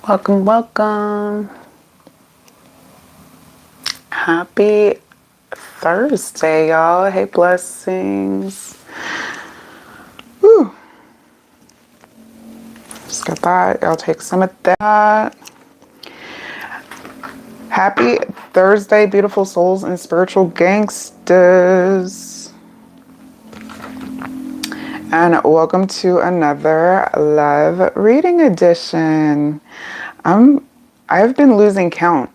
Welcome, welcome. Happy Thursday, y'all. Hey, blessings. Whew. Just got that. I'll take some of that. Happy Thursday, beautiful souls and spiritual gangsters. And welcome to another love reading edition. I've been losing count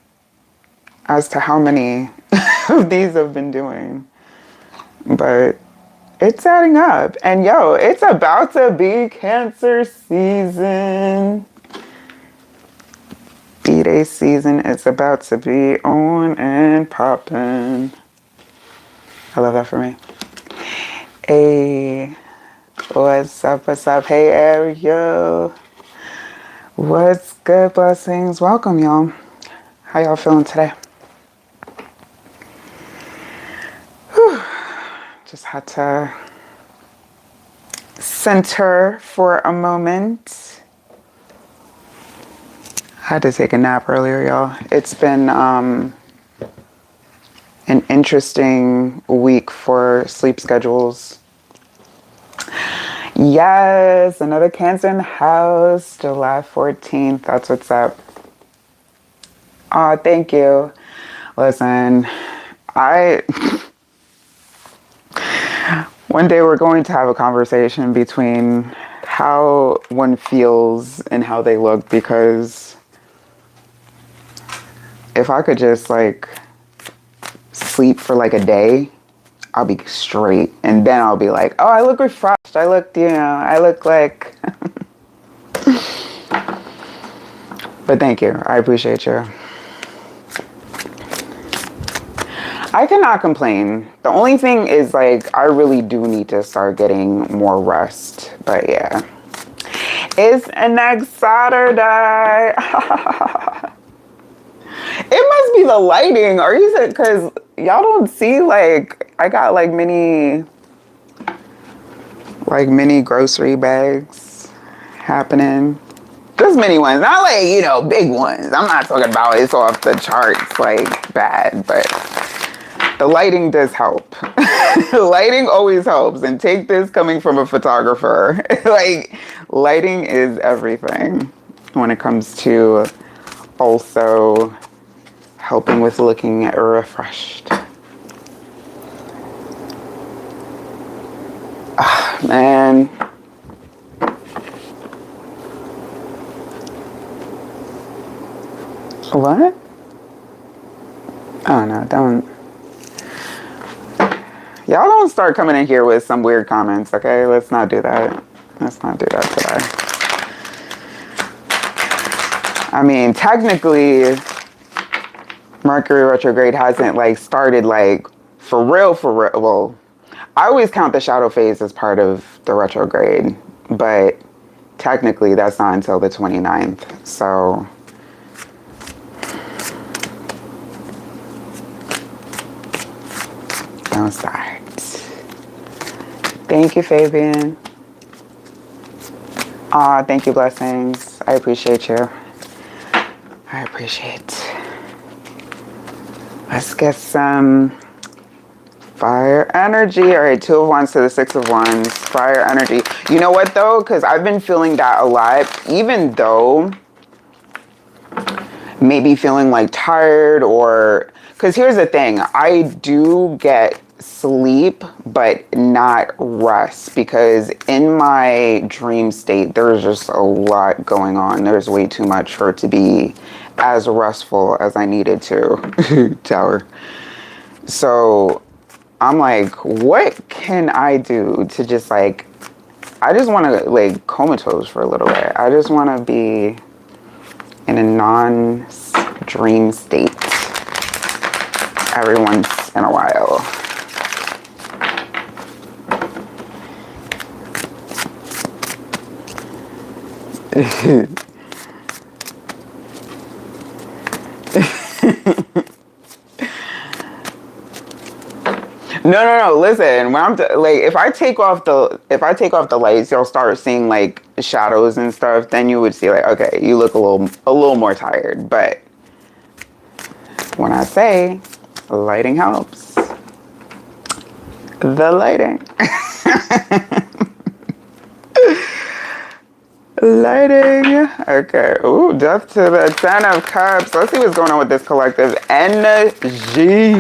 as to how many of these I've been doing, but it's adding up. And yo, it's about to be Cancer season. B-Day season is about to be on and popping. I love that for me. Hey, what's up, what's up? Hey, Ariel. What's good, blessings? Welcome, y'all. How y'all feeling today? Whew. Just had to center for a moment. I had to take a nap earlier, y'all. It's been an interesting week for sleep schedules. Yes, another Cancer in the house, July 14th. That's what's up. Oh, thank you. Listen, one day we're going to have a conversation between how one feels and how they look, because if I could just like sleep for like a day, I'll be straight. And then I'll be like, oh, I look refreshed. I look, I look like... But thank you. I appreciate you. I cannot complain. The only thing is like, I really do need to start getting more rest. But yeah. It's next Saturday. It must be the lighting. Are you saying, because y'all don't see, like, I got like mini grocery bags happening. Just mini ones, not like, big ones. I'm not talking about it's off the charts, like bad, but the lighting does help. Lighting always helps. And take this coming from a photographer. Like, lighting is everything when it comes to also helping with looking refreshed. Ah, man. What? Oh no, don't. Y'all don't start coming in here with some weird comments, okay? Let's not do that. Let's not do that today. I mean, technically, Mercury Retrograde hasn't like started like for real. Well, I always count the shadow phase as part of the retrograde, but technically that's not until the 29th. So don't start. Thank you, Fabian. Aw, thank you, blessings. I appreciate you. I appreciate. Let's get some fire energy. All right, 2 of Wands to the 6 of Wands. Fire energy. You know what, though? Because I've been feeling that a lot, even though maybe feeling like tired or... Because here's the thing. I do get sleep, but not rest, because in my dream state, there's just a lot going on. There's way too much for it to be as restful as I needed to. Tower. So I'm like, what can I do to just like, I just want to like comatose for a little bit. I just want to be in a non-dream state every once in a while. No. Listen, when I'm like, if I take off the lights, you'll start seeing like shadows and stuff, then you would see like, okay, you look a little more tired. But when I say lighting helps, the lighting. Lighting. Okay. Ooh, death to the 10 of Cups. Let's see what's going on with this collective energy.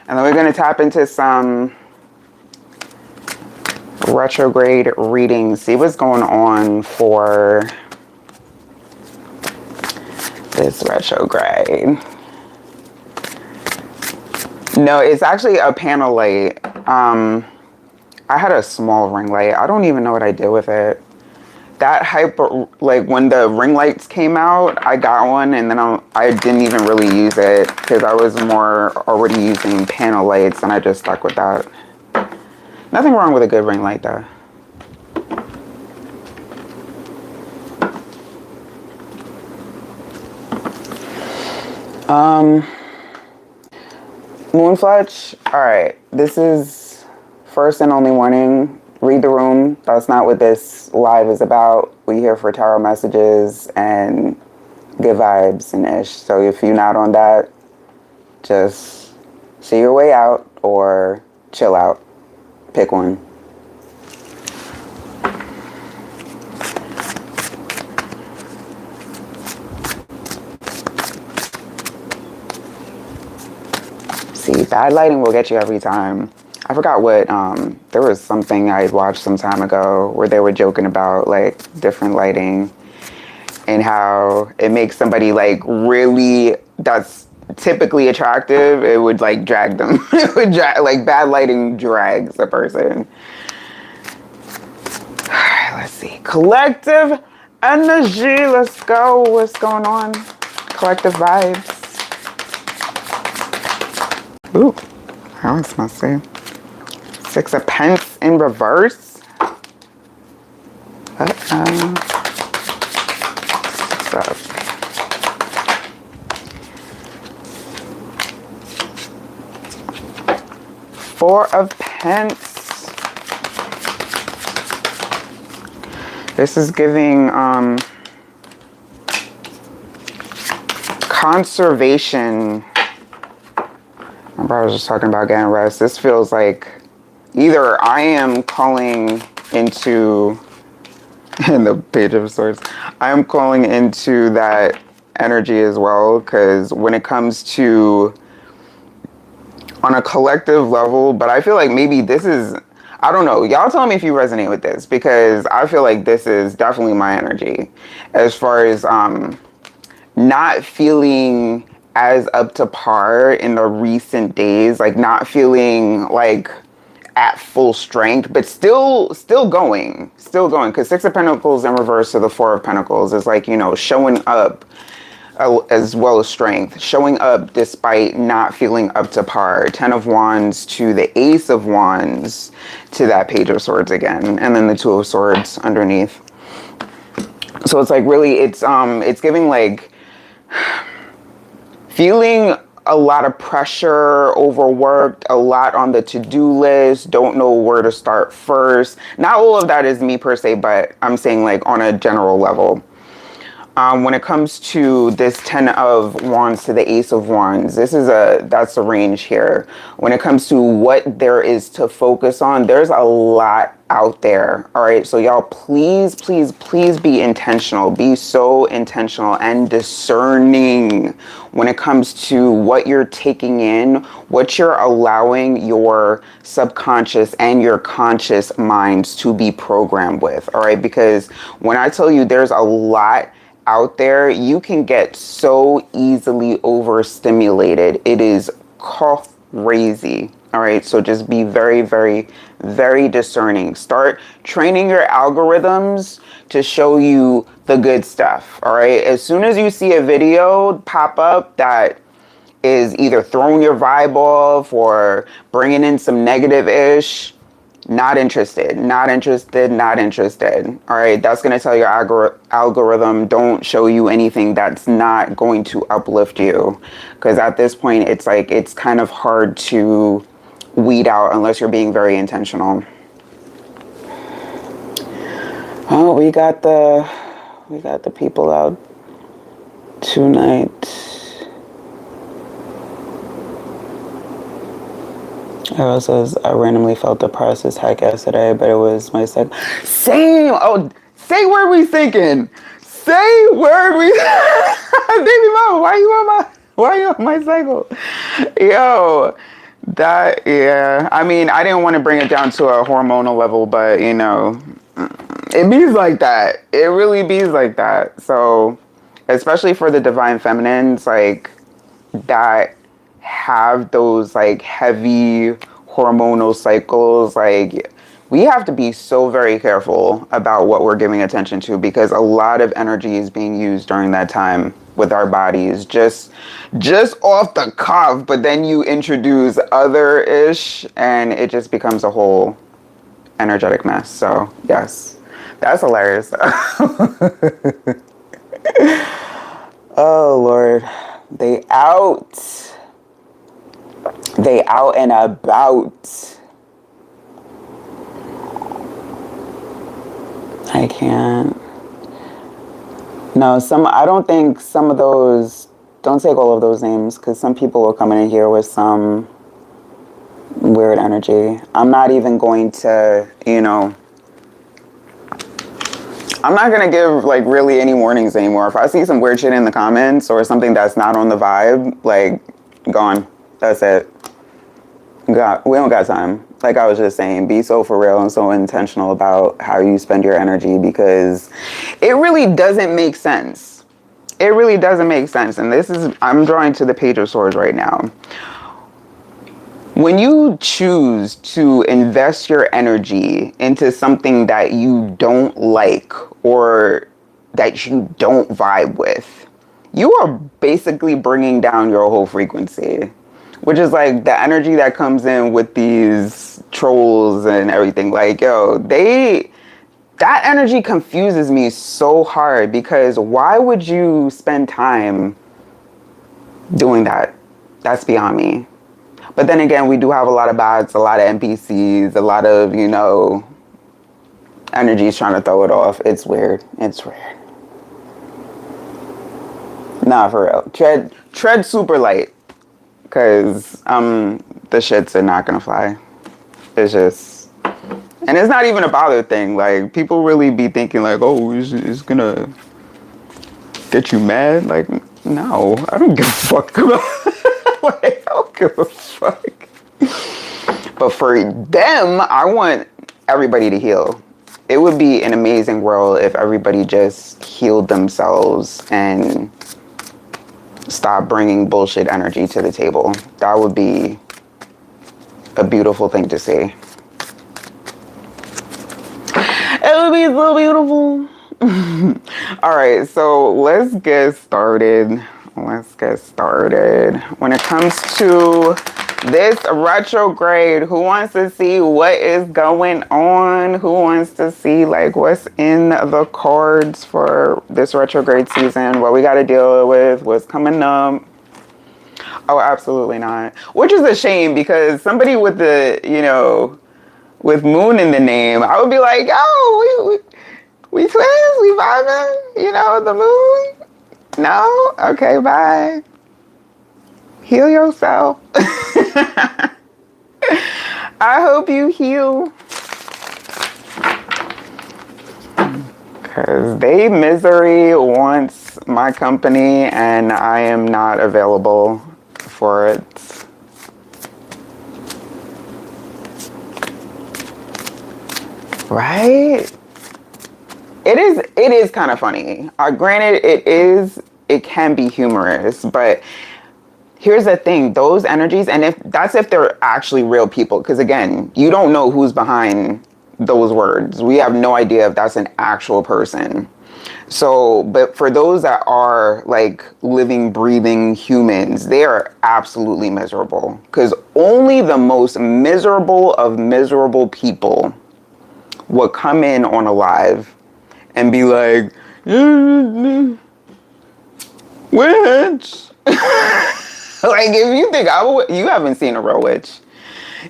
And then we're going to tap into some retrograde readings. See what's going on for this retrograde. No, it's actually a panel light. I had a small ring light. I don't even know what I did with it. That hyper, like when the ring lights came out, I got one and then I didn't even really use it because I was more already using panel lights and I just stuck with that. Nothing wrong with a good ring light though. Moonfletch, all right, this is first and only warning. Read the room. That's not what this live is about. We're here for tarot messages and good vibes and ish. So if you're not on that, just see your way out or chill out. Pick one. See, bad lighting will get you every time. I forgot what, there was something I watched some time ago where they were joking about like different lighting and how it makes somebody like really, that's typically attractive, it would like drag them. It would drag, like bad lighting drags a person. All right, let's see. Collective energy, let's go. What's going on? Collective vibes. Ooh, that was messy. 6 of Pence in reverse. Uh-oh. 4 of Pence. This is giving conservation. Remember I was just talking about getting rest. This feels like either I am calling into, in the Page of Swords, I am calling into that energy as well, because when it comes to on a collective level, but I feel like maybe this is, I don't know, y'all tell me if you resonate with this, because I feel like this is definitely my energy as far as not feeling as up to par in the recent days, like not feeling like at full strength, but still going, because 6 of Pentacles in reverse to the 4 of Pentacles is like, you know, showing up as well as strength, showing up despite not feeling up to par. 10 of Wands to the Ace of Wands to that Page of Swords again, and then the 2 of Swords underneath. So it's like really, it's giving like feeling a lot of pressure, overworked, a lot on the to-do list, don't know where to start first. Not all of that is me per se, but I'm saying like on a general level. When it comes to this 10 of Wands to the Ace of Wands, that's the range here. When it comes to what there is to focus on, there's a lot out there. All right. So y'all, please, please, please be intentional. Be so intentional and discerning when it comes to what you're taking in, what you're allowing your subconscious and your conscious minds to be programmed with. All right. Because when I tell you there's a lot out there, you can get so easily overstimulated. It is crazy. All right, so just be very, very, very discerning. Start training your algorithms to show you the good stuff. All right, as soon as you see a video pop up that is either throwing your vibe off or bringing in some negative-ish, not interested, not interested, not interested. All right, that's going to tell your algorithm, don't show you anything that's not going to uplift you. Because at this point, it's like, it's kind of hard to weed out unless you're being very intentional. Oh, we got the people out tonight. Arrow says, I randomly felt depressed as heck yesterday, but it was my cycle. Same! Oh, say word we thinking. Say word we... Baby mama, why you on my cycle? Yo, that, yeah. I mean, I didn't want to bring it down to a hormonal level, but, you know, it bees like that. It really bees like that. So, especially for the divine feminines, like, that have those like heavy hormonal cycles, like we have to be so very careful about what we're giving attention to, because a lot of energy is being used during that time with our bodies, just off the cuff, but then you introduce other ish and it just becomes a whole energetic mess. So yes, that's hilarious. Oh Lord, they out and about. I can't. No, I don't think some of those, don't take all of those names, because some people are coming in here with some weird energy. I'm not even going to, you know, I'm not going to give like really any warnings anymore. If I see some weird shit in the comments or something that's not on the vibe, like, gone. That's it. We don't got time. Like I was just saying, be so for real and so intentional about how you spend your energy, because it really doesn't make sense. It really doesn't make sense. And I'm drawing to the Page of Swords right now. When you choose to invest your energy into something that you don't like or that you don't vibe with, you are basically bringing down your whole frequency. Which is like the energy that comes in with these trolls and everything. Like, yo, that energy confuses me so hard, because why would you spend time doing that? That's beyond me. But then again, we do have a lot of bots, a lot of NPCs, a lot of, you know, energies trying to throw it off. It's weird. It's weird. Nah, for real. Tread super light. Because the shits are not going to fly. It's just... And it's not even a bother thing. Like, people really be thinking like, oh, it's going to get you mad. Like, no. I don't give a fuck about... Like, I don't give a fuck. But for them, I want everybody to heal. It would be an amazing world if everybody just healed themselves and stop bringing bullshit energy to the table. That would be a beautiful thing to see. It would be so beautiful. All right, so let's get started. When it comes to this retrograde, who wants to see what is going on? Who wants to see like what's in the cards for this retrograde season? What we got to deal with? What's coming up? Oh, absolutely not. Which is a shame, because somebody with the, you know, with moon in the name, I would be like, oh, we twins, we vibing, you know, the moon. No? Okay, bye. Heal yourself. I hope you heal. Because misery wants my company and I am not available for it. Right? It is kind of funny. Granted, it can be humorous, but here's the thing, those energies, and if they're actually real people, because again, you don't know who's behind those words. We have no idea if that's an actual person. So, but for those that are like living, breathing humans, they are absolutely miserable, because only the most miserable of miserable people will come in on a live and be like, witch. Like, if you think you haven't seen a real witch.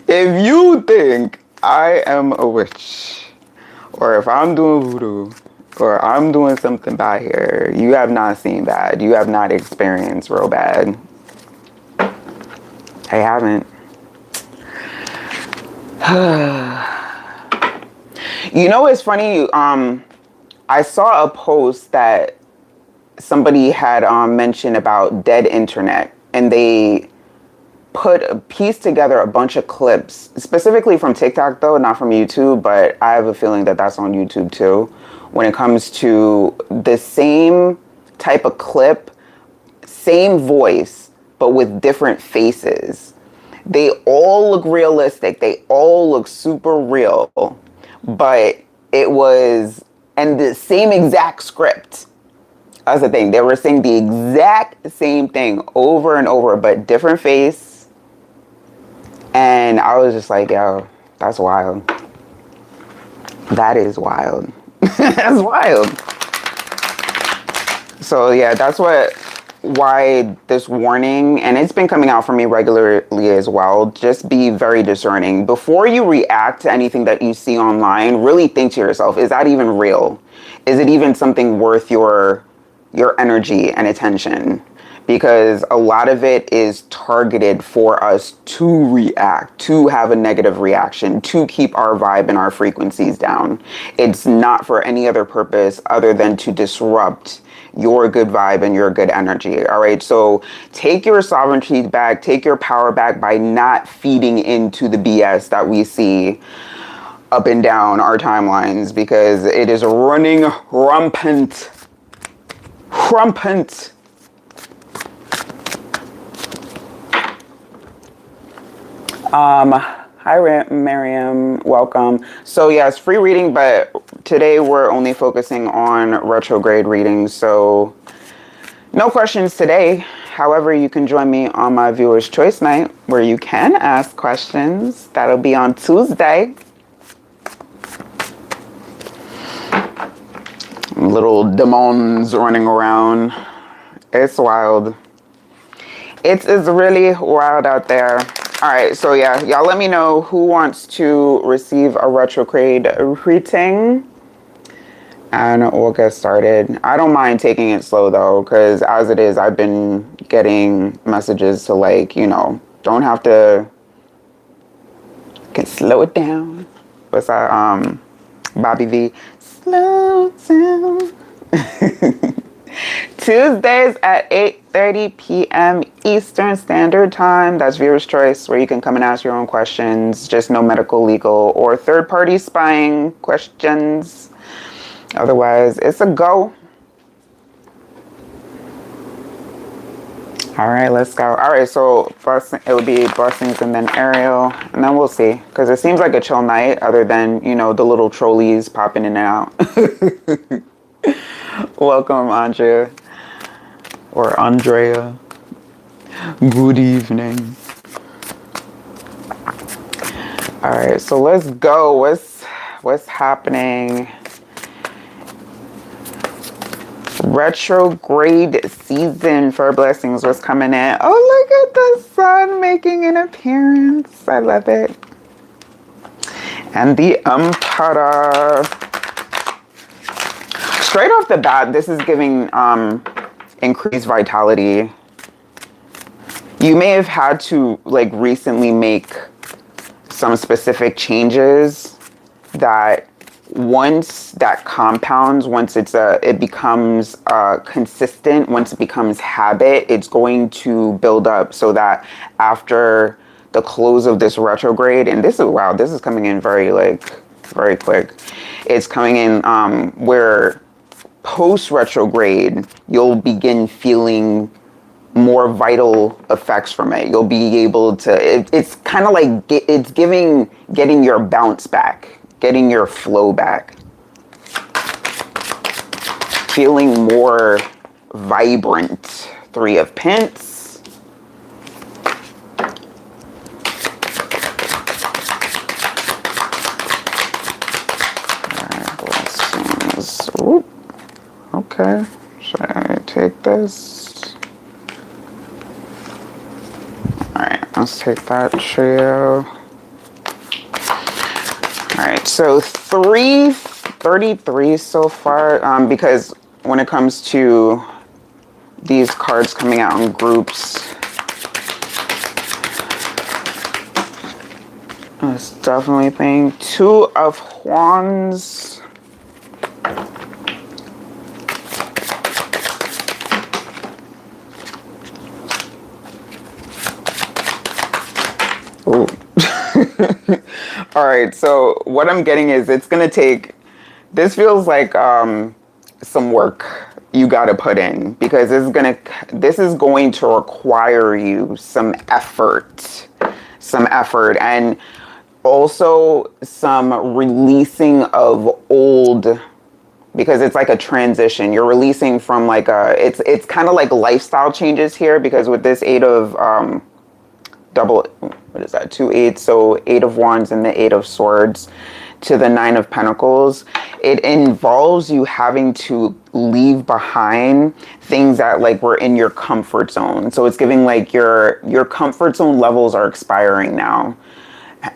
If you think I am a witch, or if I'm doing voodoo, or I'm doing something bad here, you have not seen bad. You have not experienced real bad. I haven't. You know, it's funny. I saw a post that somebody had mentioned about dead internet, and they pieced together a bunch of clips, specifically from TikTok though, not from YouTube, but I have a feeling that that's on YouTube too, when it comes to the same type of clip, same voice, but with different faces. They all look realistic. They all look super real, but it was, and the same exact script. That's the thing. They were saying the exact same thing over and over, but different face. And I was just like, yo, that's wild. That is wild. That's wild. So yeah, that's why this warning, and it's been coming out for me regularly as well, just be very discerning. Before you react to anything that you see online, really think to yourself, is that even real? Is it even something worth your energy and attention? Because a lot of it is targeted for us to react, to have a negative reaction, to keep our vibe and our frequencies down. It's not for any other purpose other than to disrupt your good vibe and your good energy. All right. So take your sovereignty back, take your power back by not feeding into the BS that we see up and down our timelines, because it is running rampant. Rampant. Hi, Miriam. Welcome. So yes, free reading, but today we're only focusing on retrograde readings. So no questions today. However, you can join me on my Viewer's Choice Night where you can ask questions. That'll be on Tuesday. Little demons running around. It's wild. It is really wild out there. All right, so yeah, y'all let me know who wants to receive a retrograde reading, and we'll get started. I don't mind taking it slow though, because as it is, I've been getting messages to like, you know, don't have to, can slow it down. What's that? Bobby V, slow down. Tuesdays at 8:30 p.m. Eastern Standard Time. That's Viewer's Choice, where you can come and ask your own questions. Just no medical, legal, or third-party spying questions. Otherwise, it's a go. All right, let's go. All right, so it would be blessings and then Ariel, and then we'll see. Because it seems like a chill night, other than, you know, the little trolleys popping in and out. Welcome, Andrea. Or Andrea. Good evening. All right, so let's go. What's happening? Retrograde season for blessings was coming in. Oh, look at the sun making an appearance. I love it. And the Emperor. Straight off the bat, this is giving increased vitality. You may have had to like recently make some specific changes that once that compounds, once it becomes consistent, once it becomes habit, it's going to build up so that after the close of this retrograde, and this is, wow, this is coming in very quick. It's coming in where post retrograde, you'll begin feeling more vital effects from it. You'll be able to, it's kind of like, it's getting your bounce back, getting your flow back, feeling more vibrant. 3 of Pence. Alright, blessings. Oop. Okay, should I take this? Alright, let's take that trio. Alright, so 3 33 so far, because when it comes to these cards coming out in groups, that's definitely a thing. Two of Wands. Ooh. All right, so what I'm getting is it's gonna take, this feels like some work you gotta put in, because this is going to require you some effort, and also some releasing of old, because it's like a transition. You're releasing from like it's kind of like lifestyle changes here, because with this eight of double, what is that, 2 8, so 8 of Wands and the 8 of Swords to the 9 of Pentacles, it involves you having to leave behind things that like were in your comfort zone. So it's giving like your comfort zone levels are expiring now,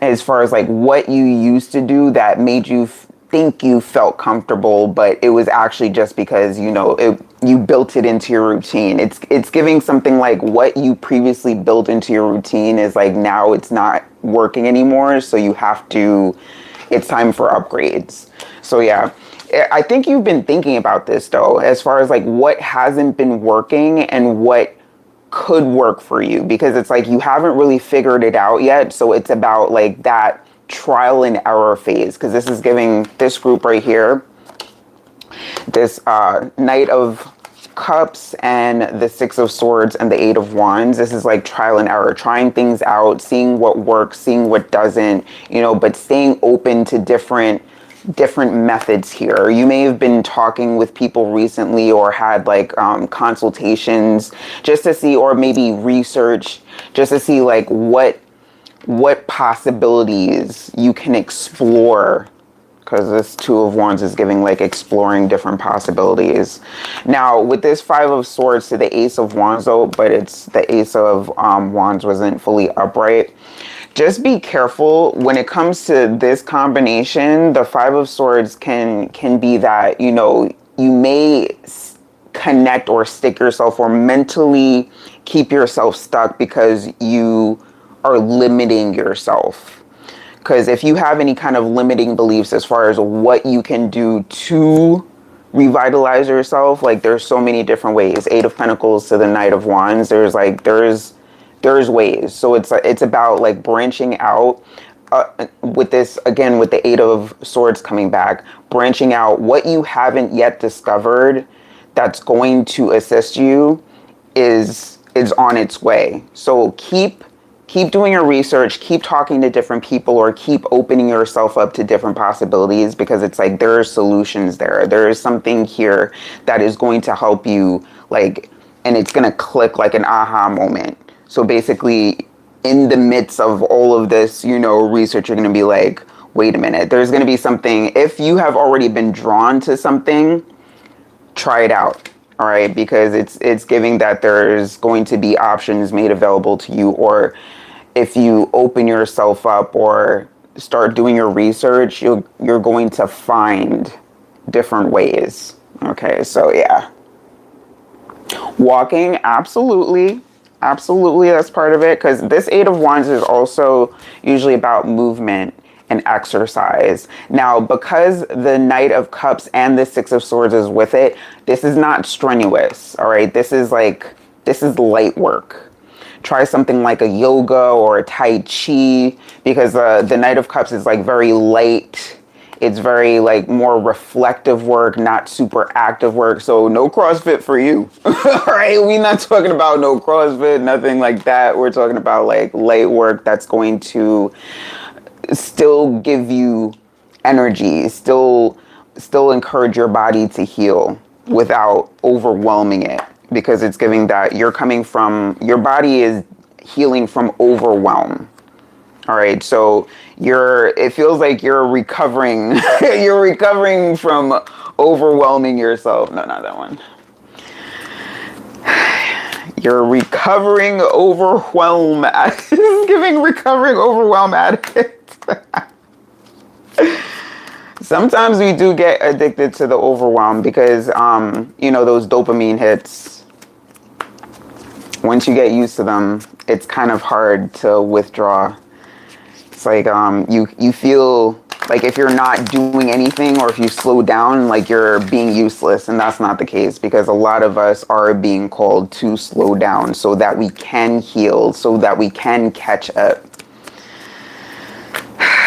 as far as like what you used to do that made you think you felt comfortable, but it was actually just because, you know, you built it into your routine. It's giving something like what you previously built into your routine is like now it's not working anymore, so you have to, it's time for upgrades. So yeah, I think you've been thinking about this though, as far as like what hasn't been working and what could work for you, because it's like you haven't really figured it out yet. So it's about like that trial and error phase, because this is giving this group right here, this Knight of Cups and the 6 of Swords and the 8 of Wands. This is like trial and error, trying things out, seeing what works, seeing what doesn't, you know, but staying open to different methods here. You may have been talking with people recently or had like consultations just to see, or maybe research just to see like what possibilities you can explore, because this 2 of Wands is giving like exploring different possibilities. Now with this 5 of Swords to the Ace of Wands though, but it's the Ace of Wands wasn't fully upright. Just be careful when it comes to this combination. The 5 of Swords can be that, you know, you may connect or stick yourself or mentally keep yourself stuck because you are limiting yourself. Because if you have any kind of limiting beliefs as far as what you can do to revitalize yourself, like there's so many different ways. 8 of Pentacles to the Knight of Wands, there's ways. So it's about like branching out with this, again, with the 8 of Swords coming back, branching out what you haven't yet discovered that's going to assist you is on its way. So keep doing your research, keep talking to different people, or keep opening yourself up to different possibilities, because it's like there are solutions there. There is something here that is going to help you, like, and it's going to click like an aha moment. So basically, in the midst of all of this, you know, research, you're going to be like, wait a minute, there's going to be something. If you have already been drawn to something, try it out. All right, because it's giving that there's going to be options made available to you, or if you open yourself up or start doing your research, you're going to find different ways. Okay, so yeah. Walking, absolutely, that's part of it, because this 8 of Wands is also usually about movement and exercise. Now, because the Knight of Cups and the 6 of Swords is with it, this is not strenuous, all right? This is light work. Try something like a yoga or a Tai Chi, because the Knight of Cups is like very light. It's very like more reflective work, not super active work. So no CrossFit for you. All right, we're not talking about no CrossFit, nothing like that. We're talking about like light work that's going to still give you energy, still encourage your body to heal without overwhelming it, because it's giving that you're coming from, your body is healing from overwhelm. All right, so it feels like you're recovering, you're recovering from overwhelming yourself. No, not that one. You're recovering overwhelm. Giving recovering overwhelm at it. Sometimes we do get addicted to the overwhelm because, you know, those dopamine hits, once you get used to them, it's kind of hard to withdraw. It's like you feel like if you're not doing anything or if you slow down, like you're being useless. And that's not the case, because a lot of us are being called to slow down so that we can heal, so that we can catch up.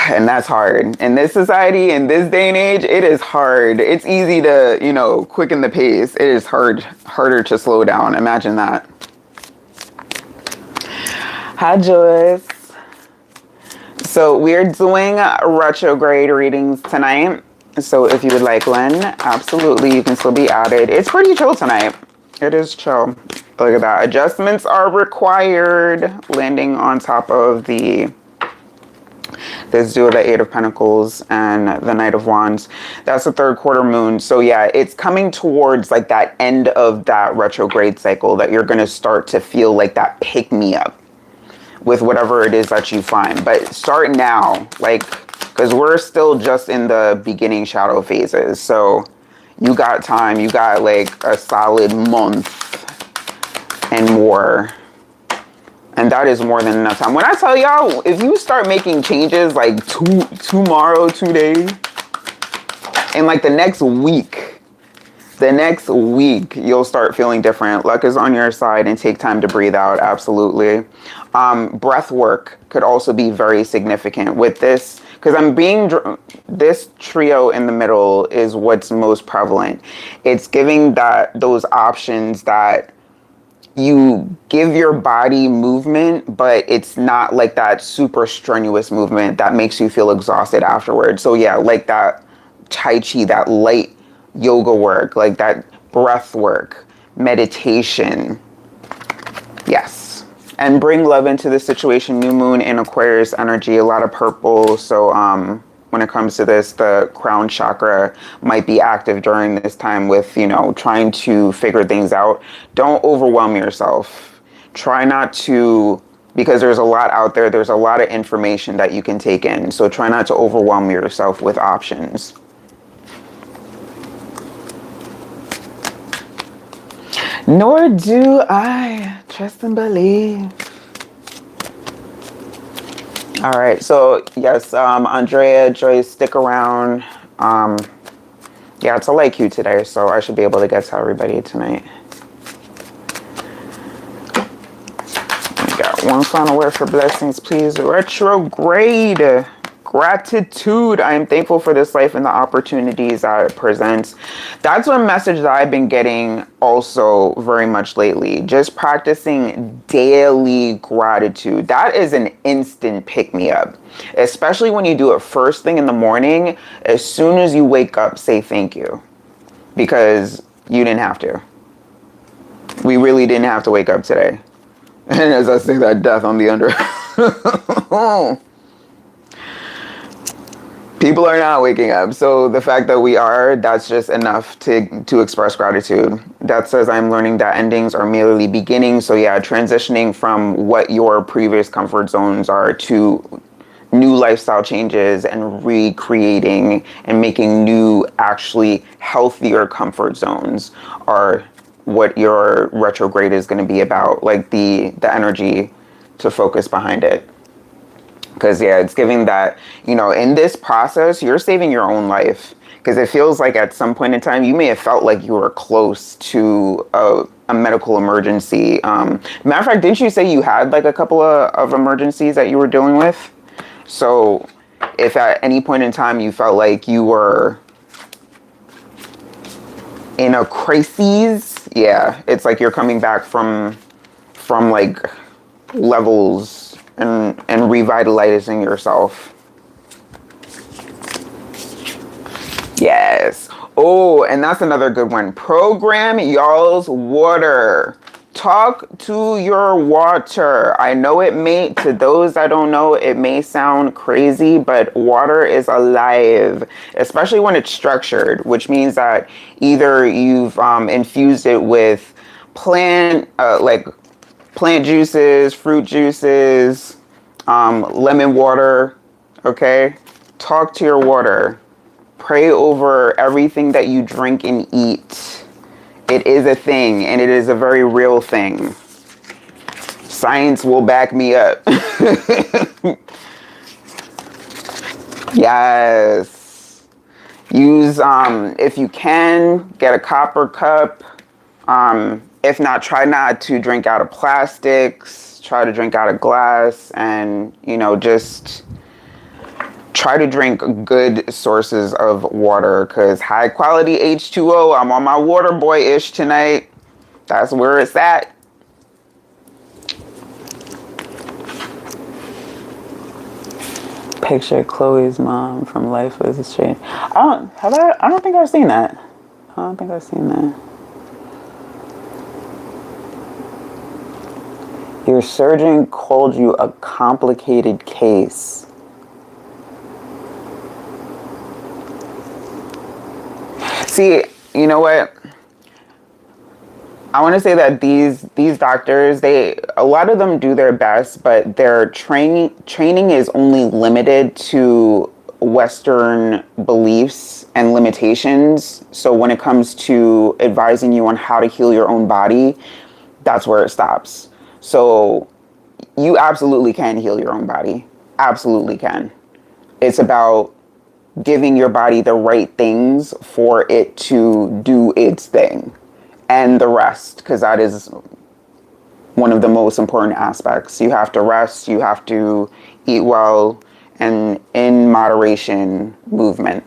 And that's hard. In this society, in this day and age, it is hard. It's easy to, you know, quicken the pace. It is harder to slow down. Imagine that. Hi, Joyce. So we're doing retrograde readings tonight. So if you would like one, absolutely, you can still be added. It's pretty chill tonight. It is chill. Look at that. Adjustments are required. Landing on top of this duo, the Eight of Pentacles and the Knight of Wands. That's the third quarter moon. So yeah, it's coming towards like that end of that retrograde cycle that you're going to start to feel like that pick me up with whatever it is that you find. But start now, like, because we're still just in the beginning shadow phases. So you got time. You got like a solid month and more. And that is more than enough time. When I tell y'all, if you start making changes like tomorrow, today, in like the next week, you'll start feeling different. Luck is on your side, and take time to breathe out. Absolutely. Breath work could also be very significant with this, because this trio in the middle is what's most prevalent. It's giving those options that you give your body movement, but it's not like that super strenuous movement that makes you feel exhausted afterwards. So yeah, like that Tai Chi, that light yoga work, like that breath work, meditation. Yes. And bring love into the situation. New moon in Aquarius energy, a lot of purple. So when it comes to this, the crown chakra might be active during this time with, you know, trying to figure things out. Don't overwhelm yourself. Try not to, because there's a lot out there. There's a lot of information that you can take in. So try not to overwhelm yourself with options. Nor do I. Trust and believe. All right, so yes, Andrea, Joyce, stick around. Yeah, it's a light queue today, so I should be able to get to everybody tonight. We got one final word for blessings, please. Retrograde. Gratitude. I am thankful for this life and the opportunities that it presents. That's one message that I've been getting also very much lately. Just practicing daily gratitude. That is an instant pick-me-up. Especially when you do it first thing in the morning. As soon as you wake up, say thank you. Because you didn't have to. We really didn't have to wake up today. And as I say that, death on the under. People are not waking up. So the fact that we are, that's just enough to express gratitude. That says I'm learning that endings are merely beginnings. So yeah, transitioning from what your previous comfort zones are to new lifestyle changes and recreating and making new, actually healthier comfort zones are what your retrograde is going to be about. Like the energy to focus behind it. Because, yeah, it's giving that, you know, in this process, you're saving your own life. Because it feels like at some point in time, you may have felt like you were close to a medical emergency. Matter of fact, didn't you say you had like a couple of emergencies that you were dealing with? So if at any point in time you felt like you were in a crisis, yeah, it's like you're coming back from like levels and revitalizing yourself. Yes. Oh, and that's another good one. Program y'all's water. Talk to your water. I know it may, to those that don't know, it may sound crazy, but water is alive, especially when it's structured, which means that either you've infused it with plant juices, fruit juices, lemon water, okay? Talk to your water. Pray over everything that you drink and eat. It is a thing, and it is a very real thing. Science will back me up. Yes. Use, if you can, get a copper cup. If not, try not to drink out of plastics. Try to drink out of glass, and, you know, just try to drink good sources of water, because high quality H2O, I'm on my water boy-ish tonight. That's where it's at. Picture Chloe's mom from Life is a Strange. I don't think I've seen that. I don't think I've seen that. Your surgeon called you a complicated case. See, you know what? I want to say that these doctors, a lot of them do their best, but their training is only limited to Western beliefs and limitations. So when it comes to advising you on how to heal your own body, that's where it stops. So you absolutely can heal your own body. Absolutely can. It's about giving your body the right things for it to do its thing. And the rest, because that is one of the most important aspects. You have to rest, you have to eat well, and in moderation, movement.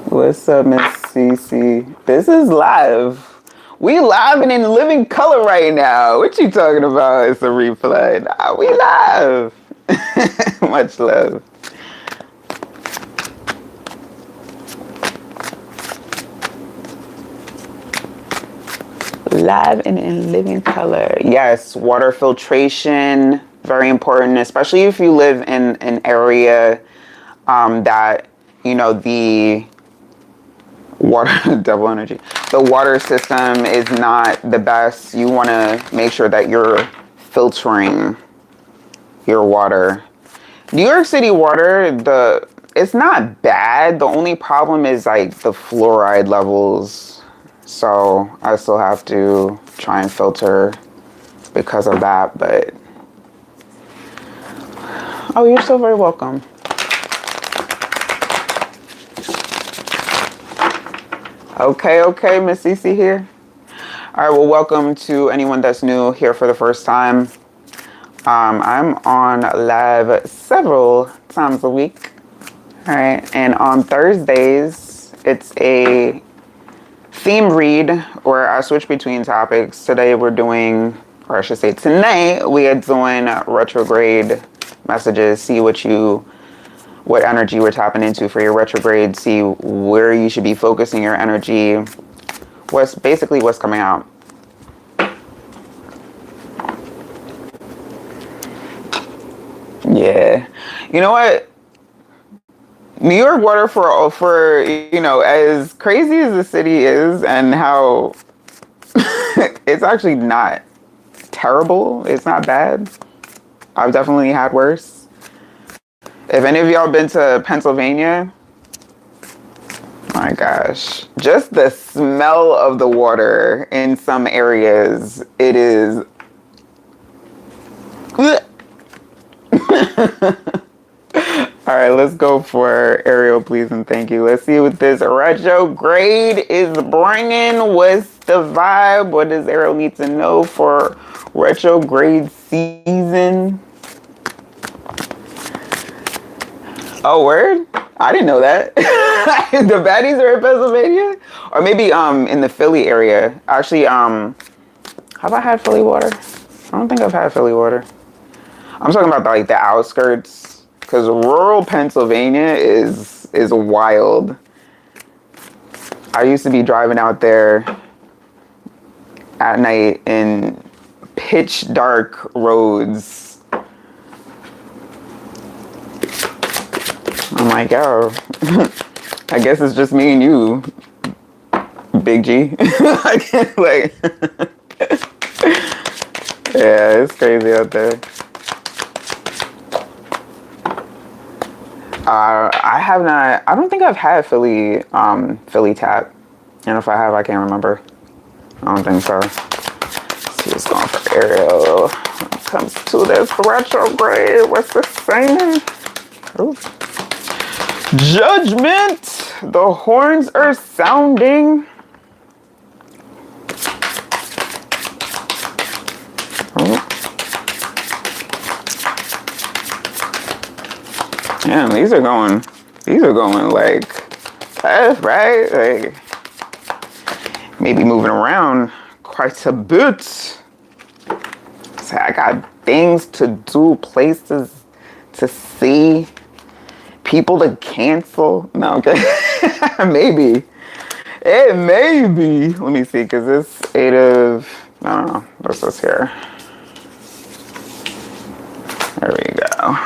What's up, Miss Cece? This is live. We live and in living color right now. What you talking about? It's a replay. Nah, we live. Much love. Live and in living color. Yes, water filtration, very important, especially if you live in an area that, you know, the water, double energy, the water system is not the best. You want to make sure that you're filtering your water. New York City water, it's not bad. The only problem is like the fluoride levels. So I still have to try and filter because of that, but oh, you're so very welcome. Okay, Miss Cece here. All right, well, welcome to anyone that's new here for the first time. I'm on live several times a week. All right, and on Thursdays, it's a theme read where I switch between topics. Today we're doing, or I should say tonight, we are doing retrograde messages. See what energy we're tapping into for your retrograde. See where you should be focusing your energy. What's coming out. Yeah. You know what? New York water for you know, as crazy as the city is and how it's actually not terrible. It's not bad. I've definitely had worse. If any of y'all been to Pennsylvania, my gosh, just the smell of the water in some areas, it is all right, let's go for Ariel, please, and thank you. Let's see what this retrograde is bringing. What's the vibe? What does Ariel need to know for retrograde season? Oh, word? I didn't know that. The baddies are in Pennsylvania? Or maybe in the Philly area. Actually, have I had Philly water? I don't think I've had Philly water. I'm talking about like the outskirts. Because rural Pennsylvania is wild. I used to be driving out there at night in pitch dark roads. I'm like, oh, I guess it's just me and you, Big G. I can't, like, yeah, it's crazy out there. I have not. I don't think I've had Philly tap. And if I have, I can't remember. I don't think so. Let's see what's going for Ariel when it comes to this retrograde. What's this saying? Ooh. Judgment. The horns are sounding. Oh. Damn, these are going like fast, right? Like maybe moving around quite a bit. So I got things to do, places to see, people to cancel. No, okay. Maybe. It may be. Let me see, because this 8 of, I don't know, what's this here? There we go.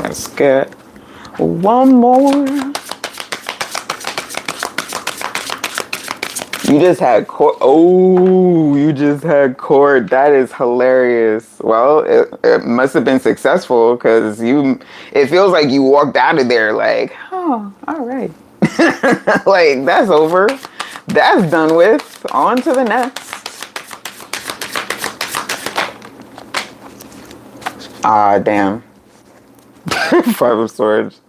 Let's get one more. You just had court. Oh, you just had court. That is hilarious. Well, it must have been successful because it feels like you walked out of there like, oh, all right. Like, that's over. That's done with. On to the next. Damn. 5 of Swords.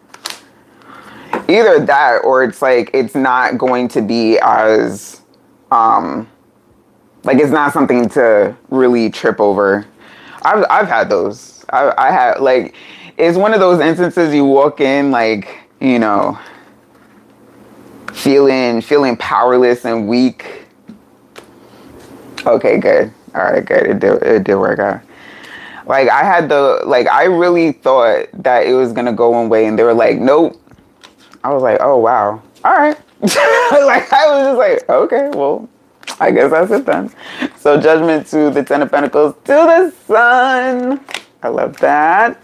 Either that or it's like it's not going to be as like it's not something to really trip over. I've had those. I had, like, it's one of those instances you walk in like, you know, feeling powerless and weak. Okay, good. All right, good. It did work out. Like, I really thought that it was gonna go one way, and they were like, nope. I was like, oh, wow. All right. Like, I was just like, okay, well, I guess that's it then. So Judgment to the 10 of Pentacles to the Sun. I love that.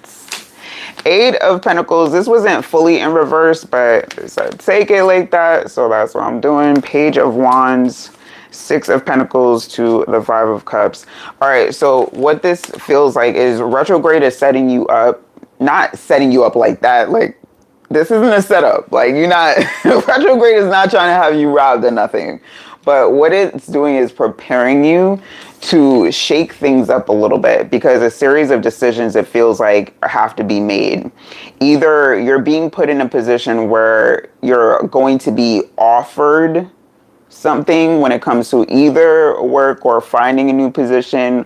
8 of Pentacles. This wasn't fully in reverse, but I said take it like that. So that's what I'm doing. Page of Wands. 6 of Pentacles to the 5 of Cups. All right, so what this feels like is retrograde is setting you up, not setting you up like that. Like, this isn't a setup. Like, you're not, retrograde is not trying to have you robbed or nothing. But what it's doing is preparing you to shake things up a little bit, because a series of decisions, it feels like, have to be made. Either you're being put in a position where you're going to be offered something when it comes to either work or finding a new position,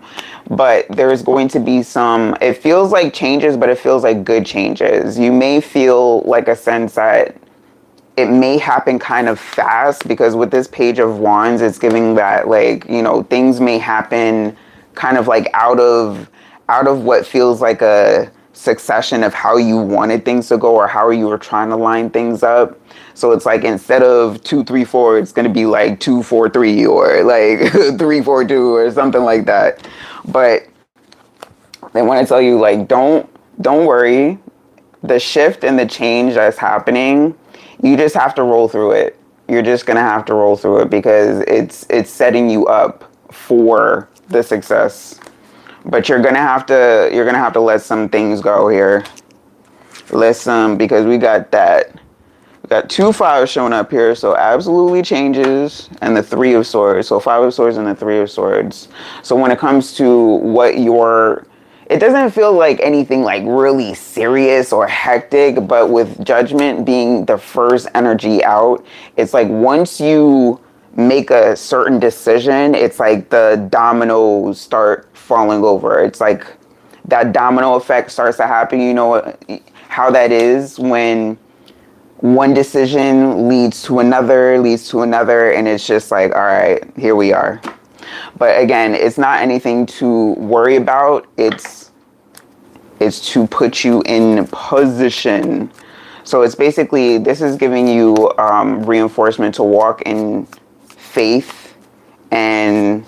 but there's going to be some, it feels like changes, but it feels like good changes. You may feel like a sense that it may happen kind of fast, because with this Page of Wands, it's giving that, like, you know, things may happen kind of like out of what feels like a succession of how you wanted things to go or how you were trying to line things up. So it's like, instead of 2, 3, 4, it's going to be like 2, 4, 3, or like 3, 4, 2, or something like that. But they want to tell you, like, don't worry. The shift and the change that's happening, you just have to roll through it. You're just going to have to roll through it, because it's setting you up for the success. But you're going to have to let some things go here. Listen, because we got 2 5s showing up here, so absolutely changes, and the 3 of Swords. So 5 of Swords and the 3 of Swords. So when it comes to what it doesn't feel like anything like really serious or hectic, but with Judgment being the first energy out, it's like once you make a certain decision, it's like the dominoes start falling over. It's like that domino effect starts to happen. You know how that is when one decision leads to another, and it's just like, all right, here we are. But again, it's not anything to worry about. It's to put you in position. So it's basically, this is giving you reinforcement to walk in faith and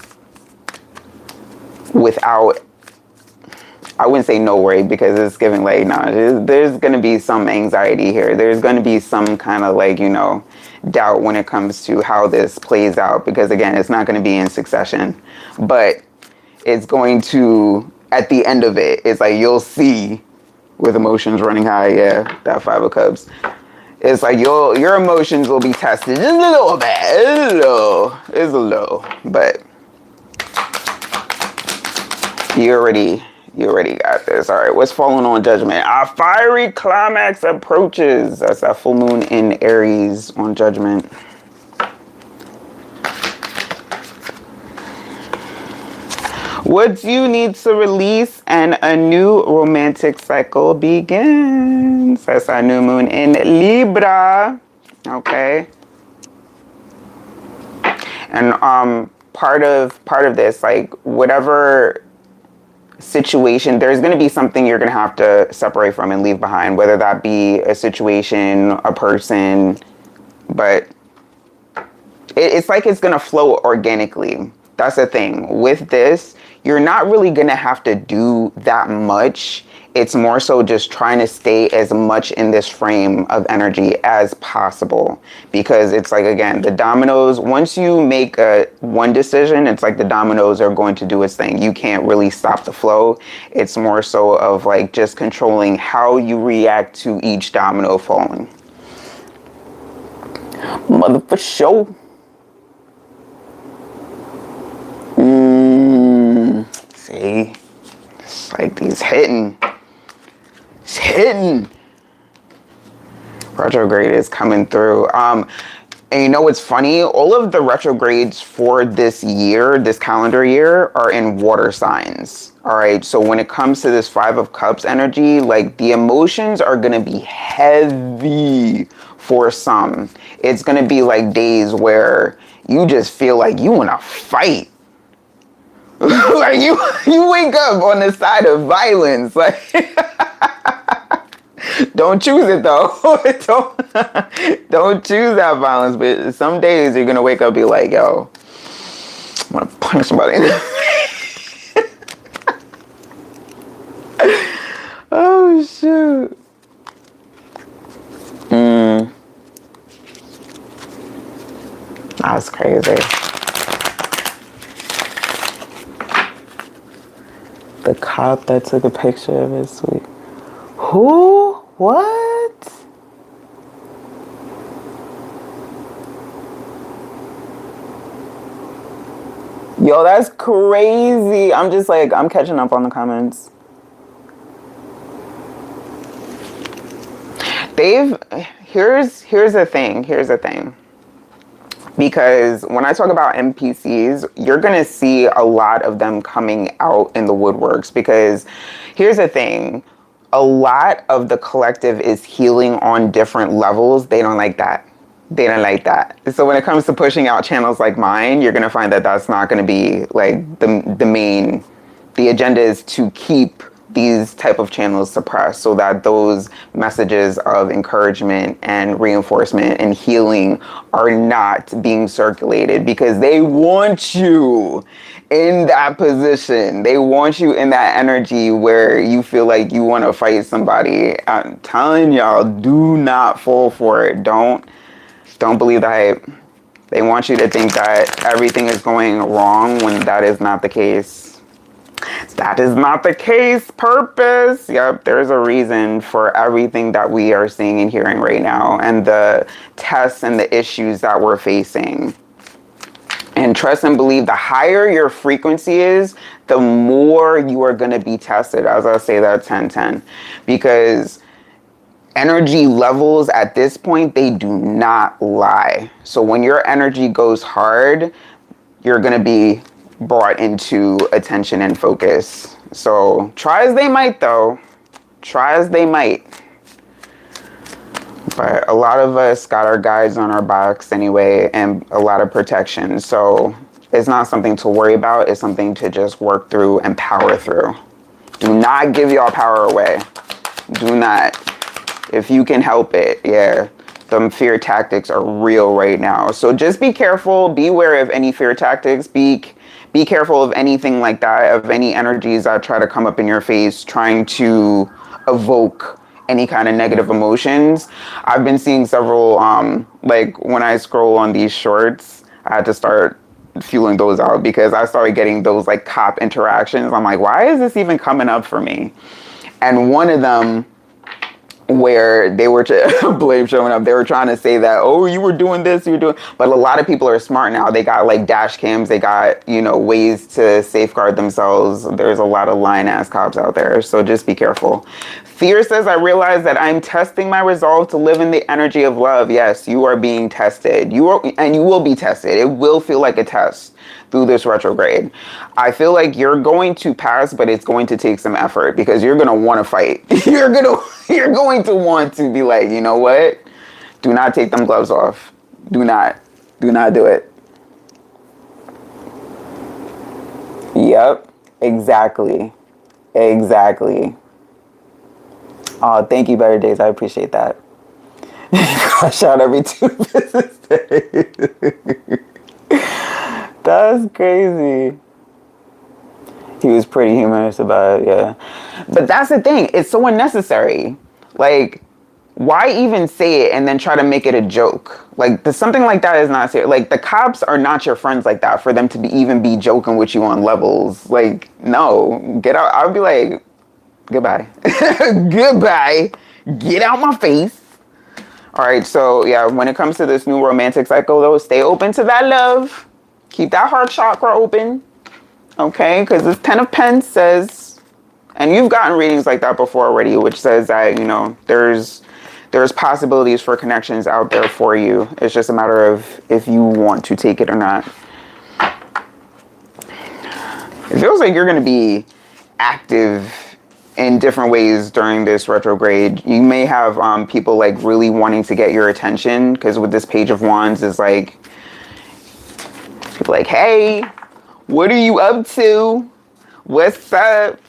without, I wouldn't say no worry, because it's giving like, there's going to be some anxiety here. There's going to be some kind of like, you know, doubt when it comes to how this plays out, because again, it's not going to be in succession, but it's going to at the end of it, it's like you'll see with emotions running high, yeah, that 5 of Cups. It's like your emotions will be tested just a little bit. It's a little, but you already got this. All right, what's falling on Judgment? Our fiery climax approaches. That's that full moon in Aries on Judgment. What do you need to release and a new romantic cycle begins? That's our new moon in Libra. Okay. And part of this, like whatever situation, there's going to be something you're going to have to separate from and leave behind, whether that be a situation, a person, but it's like it's going to flow organically. That's the thing. With this, you're not really going to have to do that much. It's more so just trying to stay as much in this frame of energy as possible. Because it's like, again, the dominoes, once you make one decision, it's like the dominoes are going to do its thing. You can't really stop the flow. It's more so of like just controlling how you react to each domino falling. Mother for sure. See, it's like these hitting. It's hitting. Retrograde is coming through. And you know what's funny? All of the retrogrades for this year, this calendar year, are in water signs. All right. So when it comes to this 5 of Cups energy, like the emotions are going to be heavy for some. It's going to be like days where you just feel like you want to fight. Like you wake up on the side of violence. Like don't choose it though. don't choose that violence. But some days you're gonna wake up and be like, yo, I'm gonna punch somebody in the face. Oh shoot. That's crazy. The cop that took a picture of his sweet. Who? What? Yo, that's crazy. I'm just like, I'm catching up on the comments. Here's the thing. Because when I talk about NPCs, you're going to see a lot of them coming out in the woodworks. Because here's the thing. A lot of the collective is healing on different levels. They don't like that. So when it comes to pushing out channels like mine, you're going to find that that's not going to be like the agenda is to keep these type of channels suppressed so that those messages of encouragement and reinforcement and healing are not being circulated, because they want you in that position. They want you in that energy where you feel like you want to fight somebody. I'm telling y'all, do not fall for it. Don't believe the hype. They want you to think that everything is going wrong when that is not the case. That is not the case. Purpose. Yep, there's a reason for everything that we are seeing and hearing right now, and the tests and the issues that we're facing. And trust and believe, the higher your frequency is, the more you are going to be tested. As I say that 10-10. Because energy levels at this point, they do not lie. So when your energy goes hard, you're going to be brought into attention and focus. So try as they might though. Try as they might. But a lot of us got our guides on our backs anyway, and a lot of protection. So it's not something to worry about. It's something to just work through and power through. Do not give y'all power away. Do not. If you can help it, yeah. Them fear tactics are real right now. So just be careful. Be aware of any fear tactics. Be careful of anything like that, of any energies that try to come up in your face, trying to evoke any kind of negative emotions. I've been seeing several, like when I scroll on these shorts, I had to start fueling those out because I started getting those like cop interactions. I'm like, why is this even coming up for me? And one of them where they were blame showing up, they were trying to say that, oh, you were doing this, you were doing, but a lot of people are smart now. They got like dash cams, they got, you know, ways to safeguard themselves. There's a lot of lying ass cops out there, so just be careful. Fear says, I realize that I'm testing my resolve to live in the energy of love. Yes, you are being tested. You will be tested. It will feel like a test through this retrograde. I feel like you're going to pass, but it's going to take some effort because you're going to want to fight. You're going to want to be like, you know what? Do not take them gloves off. Do not do it. Yep, exactly. Oh, thank you, Better Days. I appreciate that. Crash out every 2 business days. That's crazy. He was pretty humorous about it, yeah. But that's the thing. It's so unnecessary. Like, why even say it and then try to make it a joke? Like, something like that is not serious. Like, the cops are not your friends like that for them to even be joking with you on levels. Like, no. Get out. I would be like, goodbye. Goodbye. Get out my face. All right, so yeah, when it comes to this new romantic cycle, though, stay open to that love. Keep that heart chakra open, okay? Because this 10 of Pence says, and you've gotten readings like that before already, which says that, you know, there's possibilities for connections out there for you. It's just a matter of if you want to take it or not. It feels like you're going to be active in different ways during this retrograde. You may have people like really wanting to get your attention, because with this Page of Wands is like, people like, hey, what are you up to? What's up?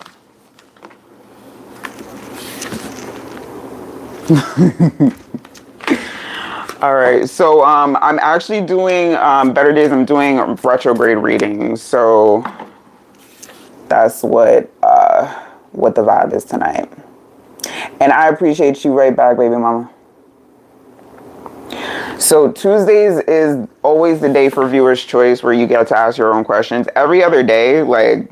All right, so I'm actually doing Better Days. I'm doing retrograde readings, so that's what the vibe is tonight. And I appreciate you right back, baby mama. So Tuesdays is always the day for viewer's choice, where you get to ask your own questions. Every other day, like,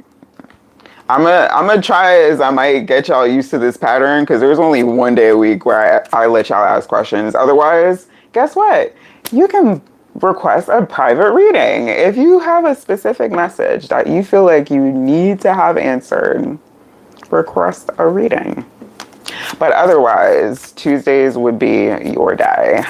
I'm gonna try as I might get y'all used to this pattern, because there's only one day a week where I let y'all ask questions. Otherwise, guess what? You can request a private reading if you have a specific message that you feel like you need to have answered. Request a reading. But otherwise, Tuesdays would be your day.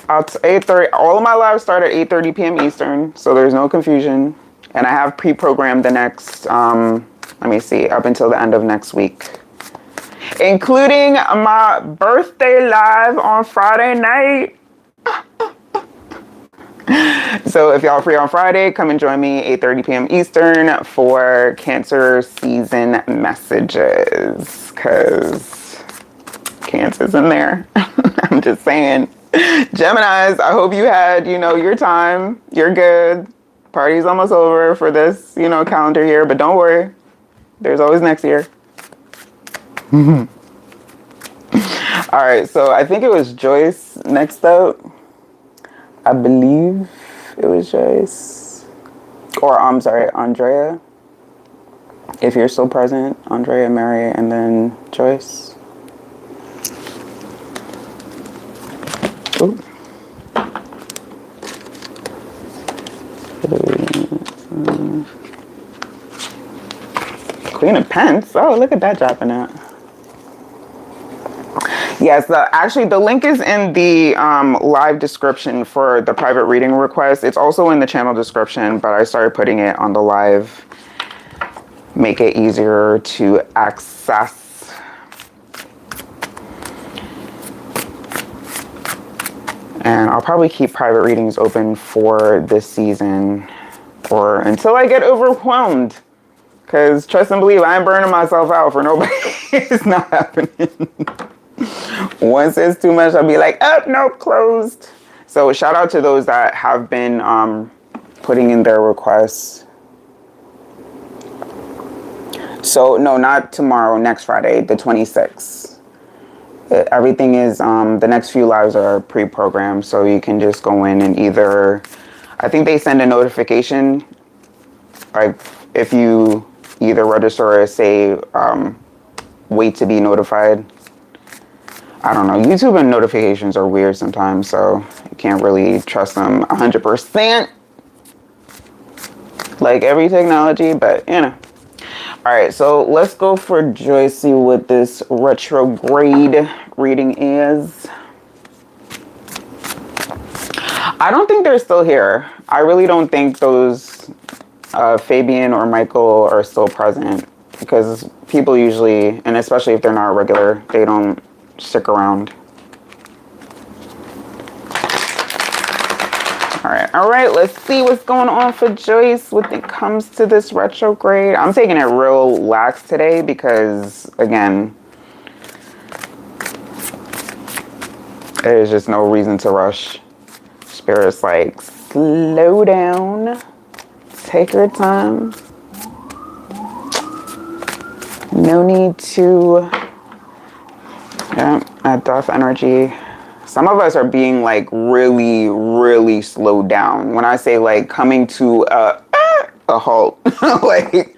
8:30. All of my lives start at 8:30 p.m. Eastern, so there's no confusion. And I have pre-programmed the next, let me see, up until the end of next week, including my birthday live on Friday night. So if y'all free on Friday, come and join me 8:30 p.m. Eastern for Cancer season messages, because Cancer's in there. I'm just saying. Geminis, I hope you had, you know, your time. You're good. Party's almost over for this, you know, calendar year, but don't worry. There's always next year. All right, so I think it was Joyce next up. I believe it was Joyce. Or, I'm sorry, Andrea. If you're still present, Andrea, Mary, and then Joyce. Ooh. Queen of Pence. Oh, look at that dropping out. Yes, actually the link is in the live description for the private reading request. It's also in the channel description, but I started putting it on the live. Make it easier to access. And I'll probably keep private readings open for this season, or until I get overwhelmed. Because trust and believe, I ain't burning myself out for nobody. It's not happening. Once it's too much, I'll be like, oh, nope, closed. So shout out to those that have been putting in their requests. So no, not tomorrow, next Friday, the 26th. Everything is, the next few lives are pre-programmed, so you can just go in and either I think they send a notification, like if you either register or say wait to be notified. I don't know. YouTube and notifications are weird sometimes, so you can't really trust them 100%. Like every technology, but you know. All right, so let's go for Joyce, see what this retrograde reading is. I don't think they're still here. I really don't think those Fabian or Michael are still present, because people usually, and especially if they're not regular, they don't stick around. All right, let's see what's going on for Joyce when it comes to this retrograde. I'm taking it real lax today because, again, there's just no reason to rush. Spirit's like, slow down, take your time. No need to, yeah, that death energy. Some of us are being like really, really slowed down. When I say like coming to a halt, like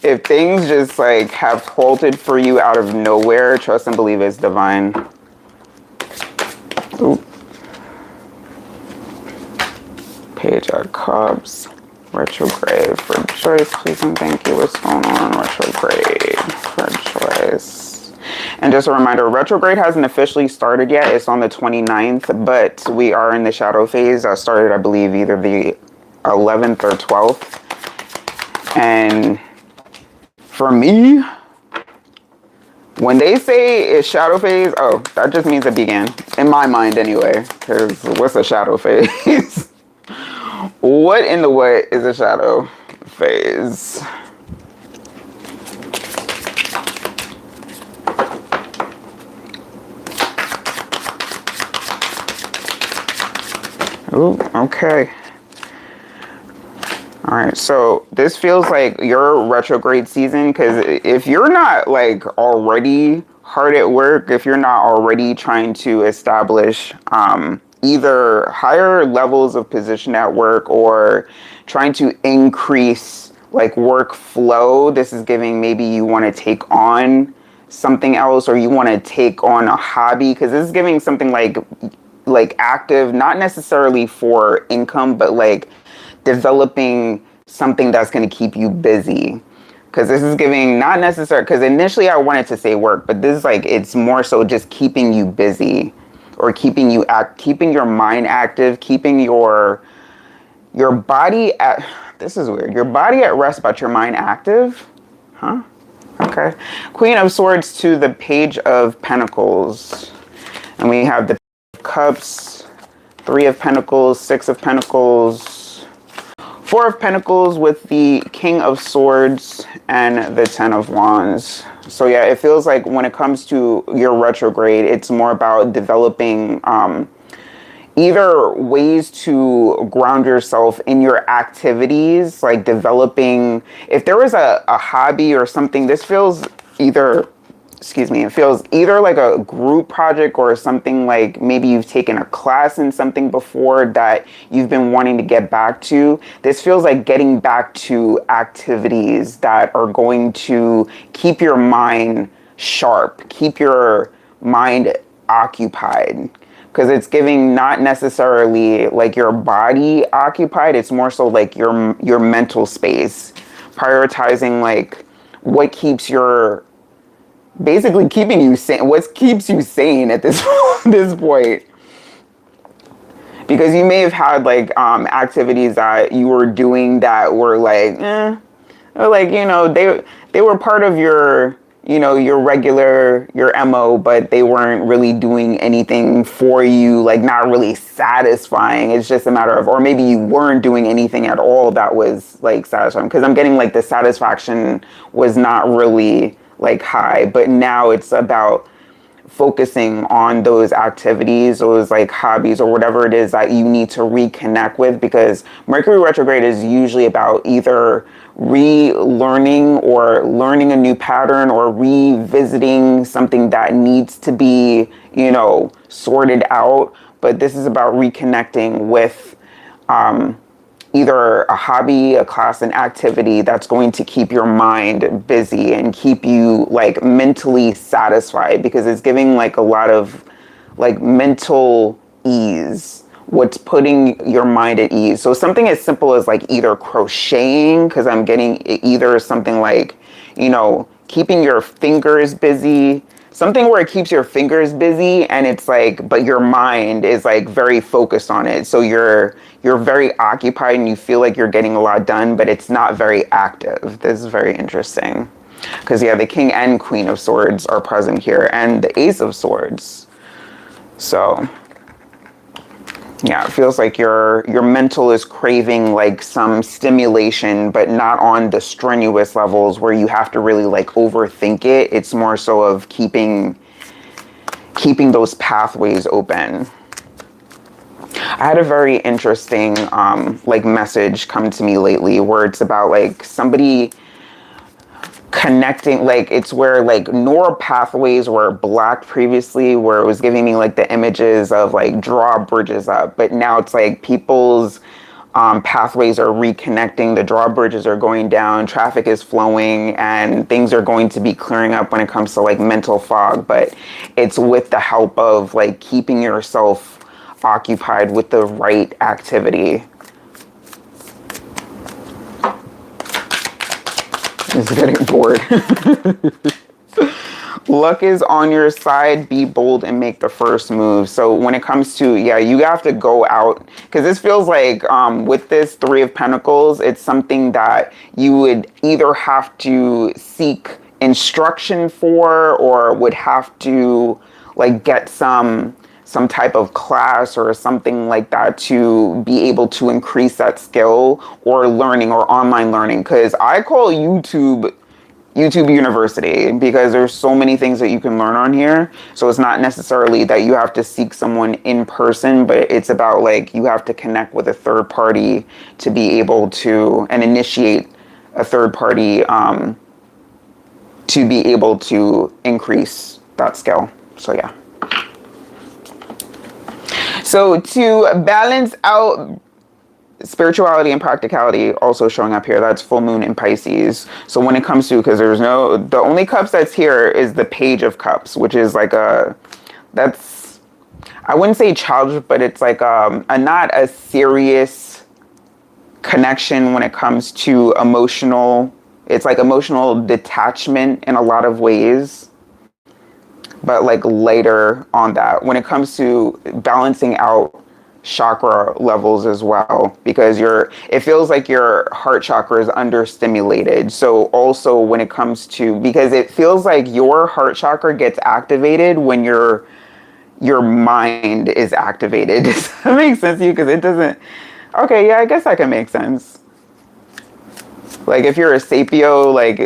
if things just like have halted for you out of nowhere, trust and believe it's divine. Ooh. Page of Cups, retrograde for Joyce, please and thank you. What's going on, retrograde for Joyce? And just a reminder, retrograde hasn't officially started yet. It's on the 29th, but we are in the shadow phase. I started, I believe, either the 11th or 12th. And for me, when they say it's shadow phase, oh, that just means it began. In my mind anyway, because what's a shadow phase? What in the what is a shadow phase? Ooh, okay. All right, so this feels like your retrograde season, because if you're not like already hard at work, if you're not already trying to establish either higher levels of position at work or trying to increase like workflow, this is giving maybe you want to take on something else, or you want to take on a hobby, because this is giving something like active, not necessarily for income, but like developing something that's going to keep you busy. Because this is giving not necessarily, because initially I wanted to say work, but this is like, it's more so just keeping you busy, or keeping your mind active, keeping your body at, this is weird, your body at rest but your mind active. Huh? Okay. Queen of Swords to the Page of Pentacles, and we have the Cups, 3 of Pentacles, 6 of Pentacles, 4 of Pentacles with the King of Swords and the 10 of Wands. So yeah, it feels like when it comes to your retrograde, it's more about developing either ways to ground yourself in your activities, like developing, if there was a hobby or something, this feels either, it feels either like a group project or something, like maybe you've taken a class in something before that you've been wanting to get back to. This feels like getting back to activities that are going to keep your mind sharp, keep your mind occupied. Because it's giving not necessarily like your body occupied, it's more so like your mental space. Prioritizing like what keeps your, basically keeping you sane, what keeps you sane at this this point. Because you may have had like activities that you were doing that were like, or like, you know, they were part of your, you know, your MO, but they weren't really doing anything for you, like not really satisfying. It's just a matter of, or maybe you weren't doing anything at all that was like satisfying. Because I'm getting like the satisfaction was not really like high, but now it's about focusing on those activities, those like hobbies or whatever it is that you need to reconnect with, because Mercury retrograde is usually about either relearning or learning a new pattern or revisiting something that needs to be, you know, sorted out. But this is about reconnecting with either a hobby, a class, an activity that's going to keep your mind busy and keep you like mentally satisfied, because it's giving like a lot of like mental ease. What's putting your mind at ease. So something as simple as like either crocheting, because I'm getting either something like, you know, keeping your fingers busy, something where it keeps your fingers busy and it's like, but your mind is like very focused on it. So you're very occupied and you feel like you're getting a lot done, but it's not very active. This is very interesting. Because yeah, the King and Queen of Swords are present here, and the Ace of Swords. So yeah, it feels like your mental is craving like some stimulation, but not on the strenuous levels where you have to really like overthink it. It's more so of keeping those pathways open. I had a very interesting like message come to me lately where it's about like somebody connecting, like it's where like neural pathways were blocked previously, where it was giving me like the images of like draw bridges up, but now it's like people's pathways are reconnecting, the drawbridges are going down, traffic is flowing, and things are going to be clearing up when it comes to like mental fog. But it's with the help of like keeping yourself occupied with the right activity. It's getting bored. Luck is on your side. Be bold and make the first move. So when it comes to, yeah, you have to go out, because this feels like with this Three of Pentacles, it's something that you would either have to seek instruction for, or would have to like get some type of class or something like that to be able to increase that skill, or learning or online learning. Because I call YouTube University, because there's so many things that you can learn on here. So it's not necessarily that you have to seek someone in person, but it's about like you have to connect with a third party to be able to, and initiate a third party to be able to increase that skill. So yeah. So to balance out spirituality and practicality, also showing up here, that's full moon in Pisces. So when it comes to, because the only cups that's here is the Page of Cups, which is like that's, I wouldn't say childish, but it's like a not a serious connection when it comes to emotional. It's like emotional detachment in a lot of ways, but like later on that, when it comes to balancing out chakra levels as well, because it feels like your heart chakra is understimulated. So also when it comes to, because it feels like your heart chakra gets activated when your mind is activated. Does that make sense to you? Because it doesn't. Okay, yeah, I guess that can make sense. Like if you're a Sapio, like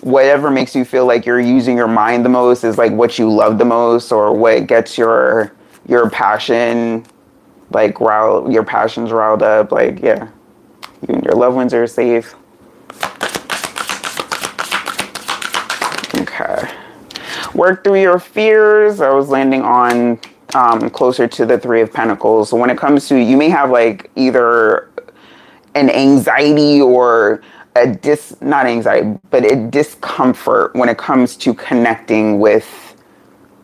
whatever makes you feel like you're using your mind the most is like what you love the most, or what gets your passion, like your passions riled up. Like, yeah, you and your loved ones are safe. Okay. Work through your fears. I was landing on closer to the Three of Pentacles. So when it comes to, you may have like either an anxiety or not anxiety, but a discomfort when it comes to connecting with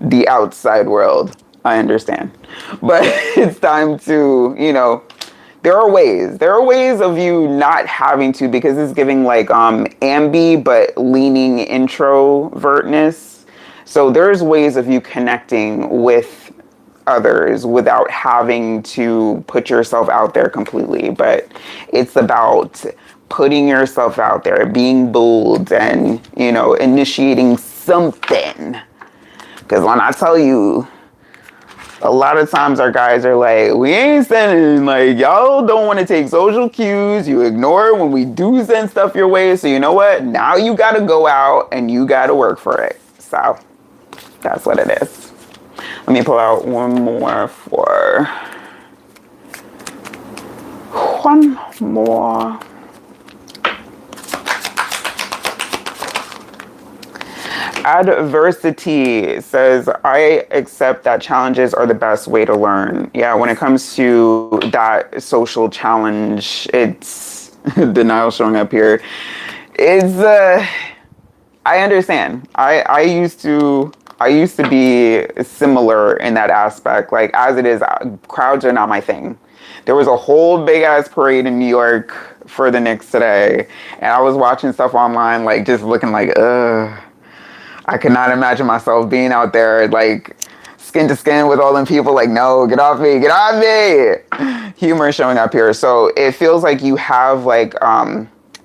the outside world. I understand. But it's time to, there are ways of you not having to, because it's giving like ambi, but leaning introvertness. So there's ways of you connecting with others without having to put yourself out there completely. But it's about putting yourself out there, being bold, and, initiating something. Because when I tell you, a lot of times our guys are like, we ain't sending, like, y'all don't want to take social cues. You ignore it when we do send stuff your way. So you know what? Now you got to go out and you got to work for it. So that's what it is. Let me pull out one more. Adversity says, I accept that challenges are the best way to learn. Yeah, when it comes to that social challenge, it's denial showing up here. It's I understand. I used to be similar in that aspect. Like as it is, crowds are not my thing. There was a whole big ass parade in New York for the Knicks today, and I was watching stuff online, like just looking like, ugh. I could not imagine myself being out there like skin to skin with all them people. Like, no, get off me, get off me. Humor showing up here. So it feels like you have like,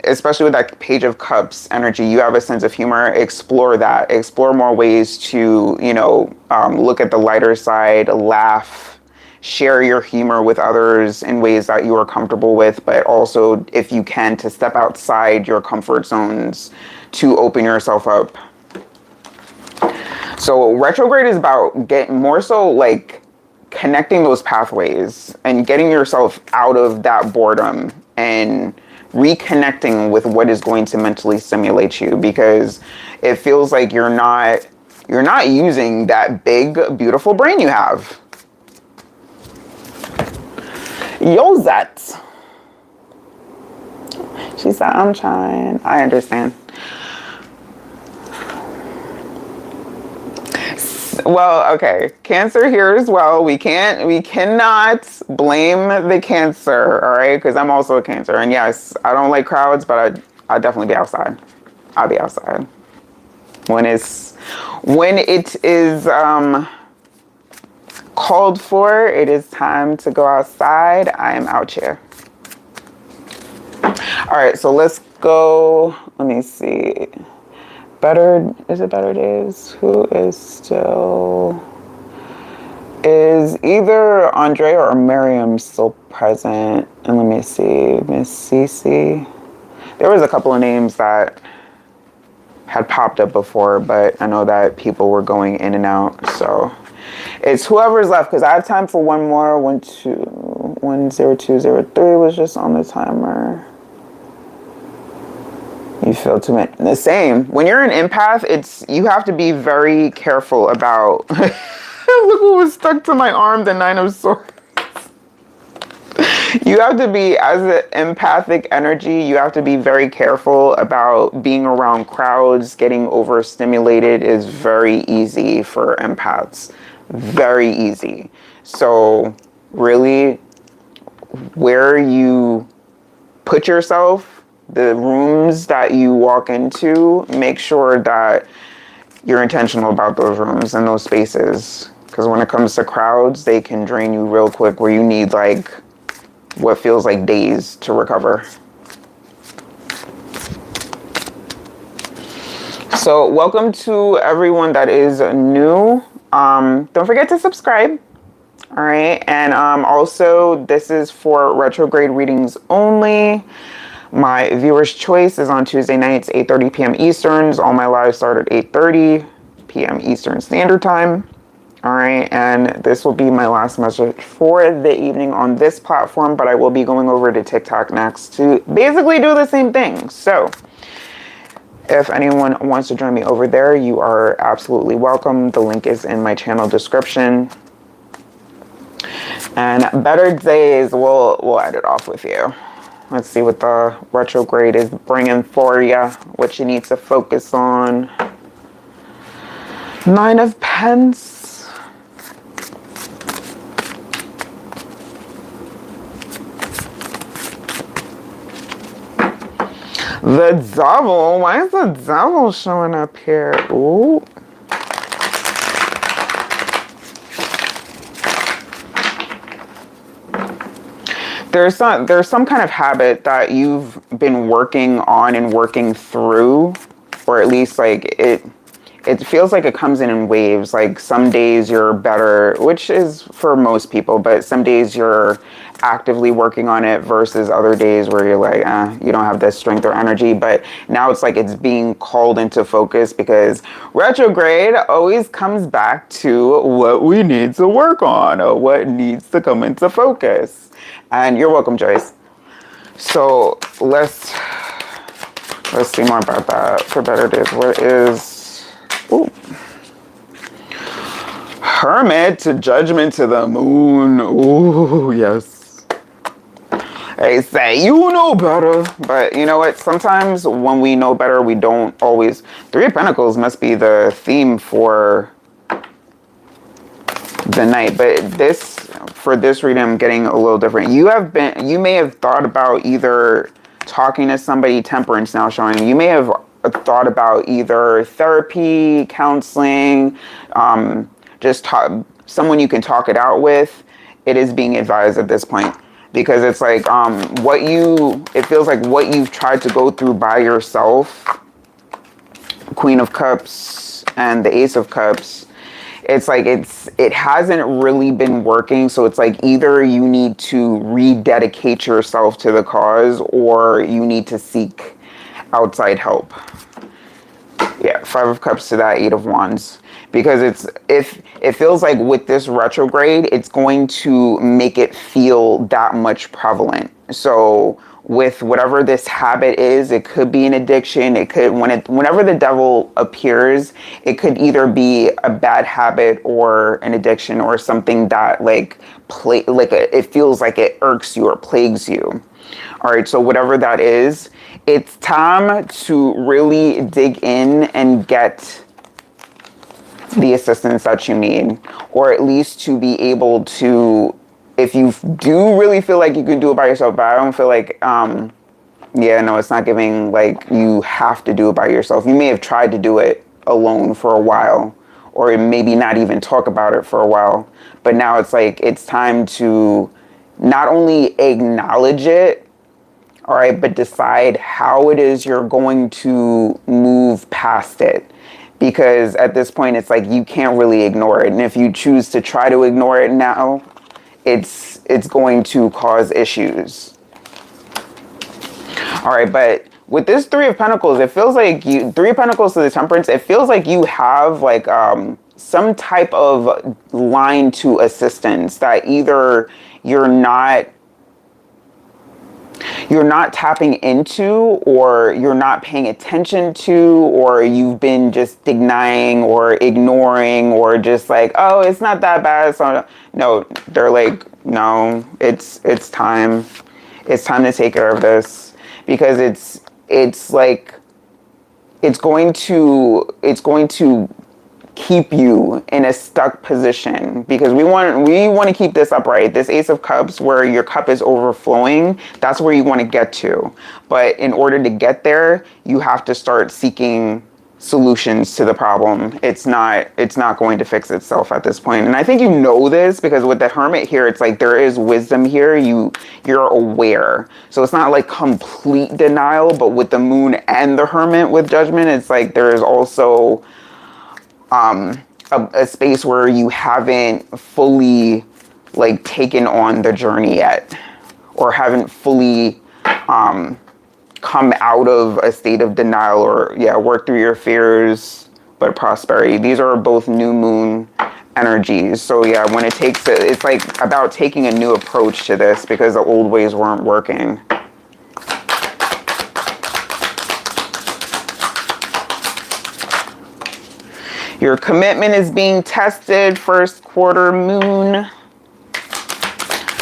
especially with that Page of Cups energy, you have a sense of humor. Explore that. Explore more ways to, you know, look at the lighter side, laugh, share your humor with others in ways that you are comfortable with, but also, if you can, to step outside your comfort zones to open yourself up. So retrograde is about getting more so like connecting those pathways and getting yourself out of that boredom and reconnecting with what is going to mentally stimulate you, because it feels like you're not using that big, beautiful brain you have. Yozet. She said, I'm trying. I understand. Well, okay. Cancer here as well. We cannot blame the Cancer, all right? Because I'm also a Cancer. And yes, I don't like crowds, but I'll definitely be outside. I'll be outside. When it is called for, it is time to go outside. I am out here. All right, so let's go. Let me see. Is it Better Days? Who is still... Is either Andre or Miriam still present? And let me see. Miss Cece. There was a couple of names that had popped up before, but I know that people were going in and out. So it's whoever's left, because I have time for one more. 10203 was just on the timer. You feel too much. The same. When you're an empath, you have to be very careful about. Look what was stuck to my arm, the Nine of Swords. You have to be, as an empathic energy, you have to be very careful about being around crowds. Getting overstimulated is very easy for empaths. Very easy. So really, where you put yourself, the rooms that you walk into, make sure that you're intentional about those rooms and those spaces. Because when it comes to crowds, they can drain you real quick, where you need like what feels like days to recover. So welcome to everyone that is new. Don't forget to subscribe. All right. And also, this is for retrograde readings only. My viewer's choice is on Tuesday nights, 8:30 p.m. Easterns. All my lives start at 8:30 p.m. Eastern Standard Time. All right, and this will be my last message for the evening on this platform, but I will be going over to TikTok next to basically do the same thing. So if anyone wants to join me over there, you are absolutely welcome. The link is in my channel description. And Better Days, we'll end it off with you. Let's see what the retrograde is bringing for you, what you need to focus on. Nine of Pence. The Devil. Why is the Devil showing up here? Ooh. There's some kind of habit that you've been working on and working through, or at least like it feels like it comes in waves. Like some days you're better, which is for most people, but some days you're actively working on it versus other days where you're like, you don't have the strength or energy. But now it's like it's being called into focus, because retrograde always comes back to what we need to work on or what needs to come into focus. And you're welcome, Joyce. So let's see more about that for Better Days. What is Ooh. Hermit to Judgment to the Moon. Ooh, yes. They say you know better, but you know what? Sometimes when we know better, we don't always. Three of Pentacles must be the theme for the night, but for this reading, I'm getting a little different. You may have thought about either talking to somebody. Temperance now showing. You may have thought about either therapy, counseling, just someone you can talk it out with. It is being advised at this point, because it's like it feels like what you've tried to go through by yourself. Queen of Cups and the Ace of Cups. It's like it hasn't really been working. So it's like either you need to rededicate yourself to the cause, or you need to seek outside help. Yeah, Five of Cups to that Eight of Wands. Because it feels like with this retrograde, it's going to make it feel that much prevalent. So with whatever this habit is, it could be an addiction. It could, whenever the devil appears, it could either be a bad habit or an addiction or something that it feels like it irks you or plagues you. All right, so whatever that is, it's time to really dig in and get the assistance that you need, or at least to be able to, if you do really feel like you can do it by yourself, but I don't feel like, yeah, no, it's not giving like you have to do it by yourself. You may have tried to do it alone for a while, or maybe not even talk about it for a while, but now it's like, it's time to not only acknowledge it, all right, but decide how it is you're going to move past it. Because at this point, it's like you can't really ignore it. And if you choose to try to ignore it now, it's going to cause issues. All right, but with this Three of Pentacles, it feels like Three of Pentacles to the Temperance, it feels like you have like some type of line to assistance that either you're not tapping into, or you're not paying attention to, or you've been just denying or ignoring, or just like, oh, it's not that bad. So no, they're like, no, it's time. It's time to take care of this, because it's like, it's going to keep you in a stuck position, because we want to keep this upright. This Ace of Cups, where your cup is overflowing, that's where you want to get to. But in order to get there, you have to start seeking solutions to the problem. It's not going to fix itself at this point. And I think you know this, because with the Hermit here, it's like there is wisdom here. You're aware. So it's not like complete denial, but with the Moon and the Hermit with Judgment, it's like there is also a space where you haven't fully like taken on the journey yet, or haven't fully come out of a state of denial, or work through your fears, but prosperity. These are both new moon energies. So when it's like about taking a new approach to this, because the old ways weren't working. Your commitment is being tested, first quarter moon.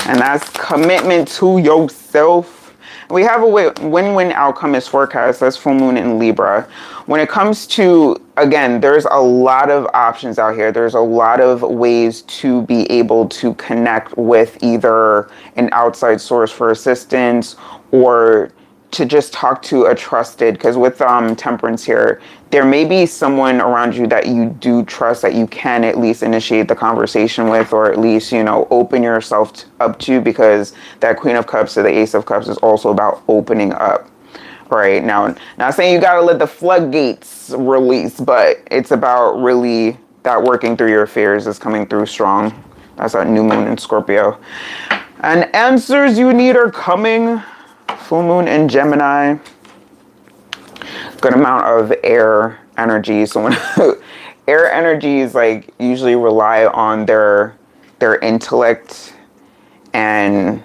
And that's commitment to yourself. We have a win-win outcome is forecast. That's full moon in Libra. When it comes to, again, there's a lot of options out here. There's a lot of ways to be able to connect with either an outside source for assistance, or to just talk to a trusted, because with Temperance here, there may be someone around you that you do trust, that you can at least initiate the conversation with, or at least, open yourself up to, because that Queen of Cups to the Ace of Cups is also about opening up. Right now, not saying you gotta let the floodgates release, but it's about really that working through your fears is coming through strong. That's that new moon in Scorpio. And answers you need are coming. Full moon in Gemini. Good amount of air energy. So when air energies like usually rely on their intellect and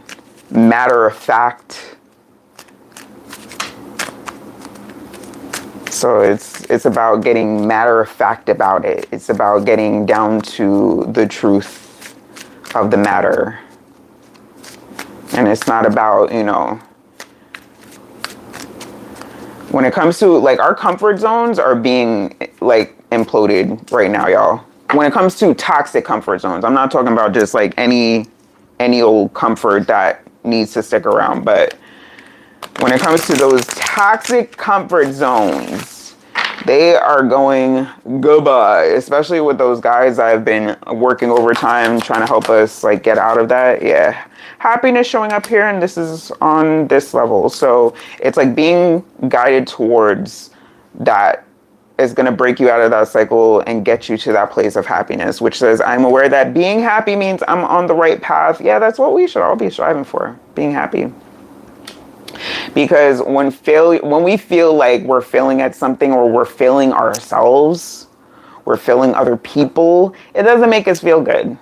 matter of fact So it's about getting matter of fact about it. It's about getting down to the truth of the matter. And it's not about, you know, when it comes to like our comfort zones are being like imploded right now, y'all. When it comes to toxic comfort zones, I'm not talking about just like any old comfort that needs to stick around, but when it comes to those toxic comfort zones, they are going goodbye, especially with those guys that have been working overtime trying to help us like get out of that. Yeah. Happiness showing up here, and this is on this level. So it's like being guided towards that is going to break you out of that cycle and get you to that place of happiness, which says, I'm aware that being happy means I'm on the right path. Yeah, that's what we should all be striving for, being happy. Because when we feel like we're failing at something, or we're failing ourselves, we're failing other people, it doesn't make us feel good.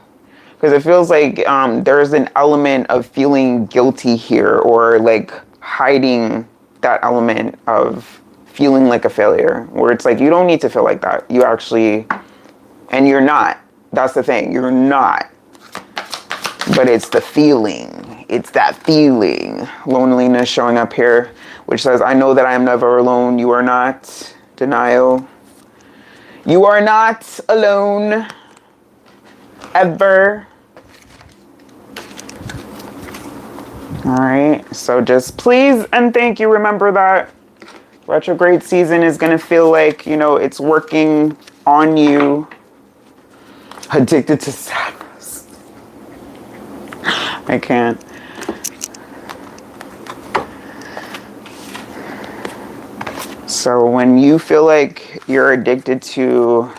Because it feels like there's an element of feeling guilty here, or like hiding that element of feeling like a failure, where it's like, you don't need to feel like that. You actually, and you're not. That's the thing. You're not. But it's the feeling. It's that feeling. Loneliness showing up here, which says, I know that I am never alone. You are not. Denial. You are not alone. Ever. All right. So just please and thank you. Remember that retrograde season is going to feel like, you know, it's working on you. Addicted to sadness. I can't. So when you feel like you're addicted to,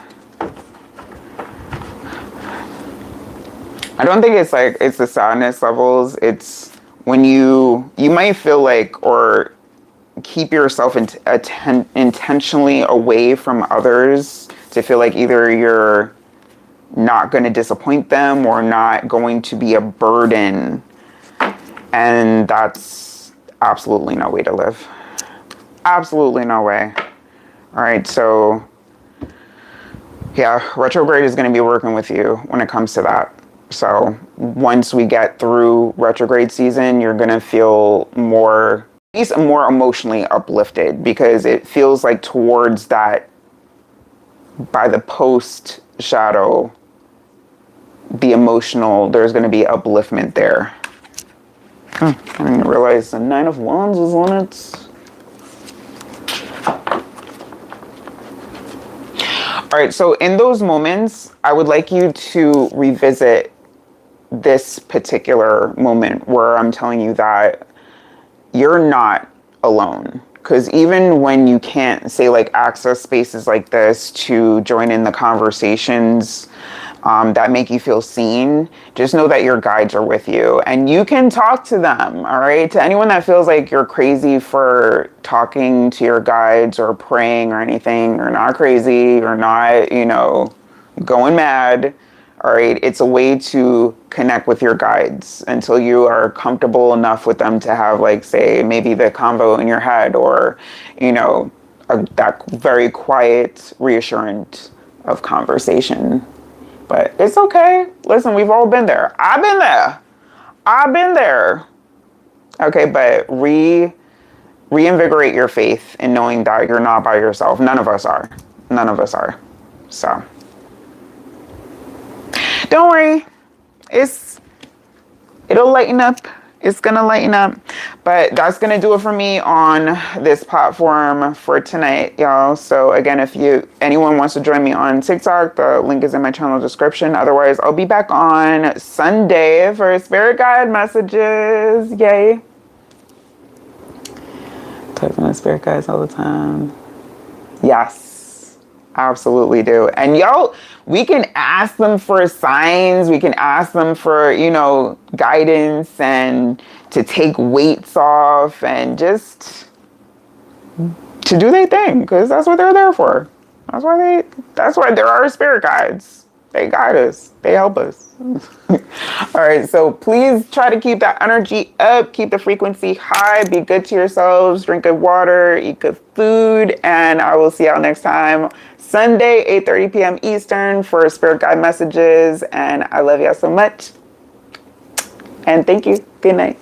I don't think it's like it's the sadness levels. It's when you might feel like, or keep yourself intentionally away from others to feel like either you're not going to disappoint them or not going to be a burden. And that's absolutely no way to live. Absolutely no way. All right. So yeah, retrograde is going to be working with you when it comes to that. So once we get through retrograde season, you're going to feel more, at least more emotionally uplifted, because it feels like towards that, by the post shadow, the emotional, there's going to be upliftment there. I didn't realize the 9 of Wands was on it. All right, so in those moments, I would like you to revisit this particular moment where I'm telling you that you're not alone. Because even when you can't, say, like, access spaces like this to join in the conversations that make you feel seen, just know that your guides are with you and you can talk to them. All right. To anyone that feels like you're crazy for talking to your guides or praying or anything, or not crazy or not, you know, going mad. All right. It's a way to connect with your guides until you are comfortable enough with them to have, like, say, maybe the convo in your head, or, you know, that very quiet reassurance of conversation. But it's okay. Listen, we've all been there. I've been there. I've been there. Okay, but reinvigorate your faith in knowing that you're not by yourself. None of us are. None of us are. So don't worry. It'll lighten up. It's going to lighten up. But that's going to do it for me on this platform for tonight, y'all. So again, if anyone wants to join me on TikTok, the link is in my channel description. Otherwise, I'll be back on Sunday for Spirit Guide messages. Yay. Talking to Spirit Guides all the time. Yes, absolutely do. And y'all, we can ask them for signs. We can ask them for, you know, guidance and to take weights off and just to do their thing, because that's what they're there for. That's why there are spirit guides. They guide us. They help us. All right. So please try to keep that energy up. Keep the frequency high. Be good to yourselves. Drink good water. Eat good food. And I will see y'all next time. Sunday, 8:30 p.m. Eastern for Spirit Guide messages. And I love y'all so much. And thank you. Good night.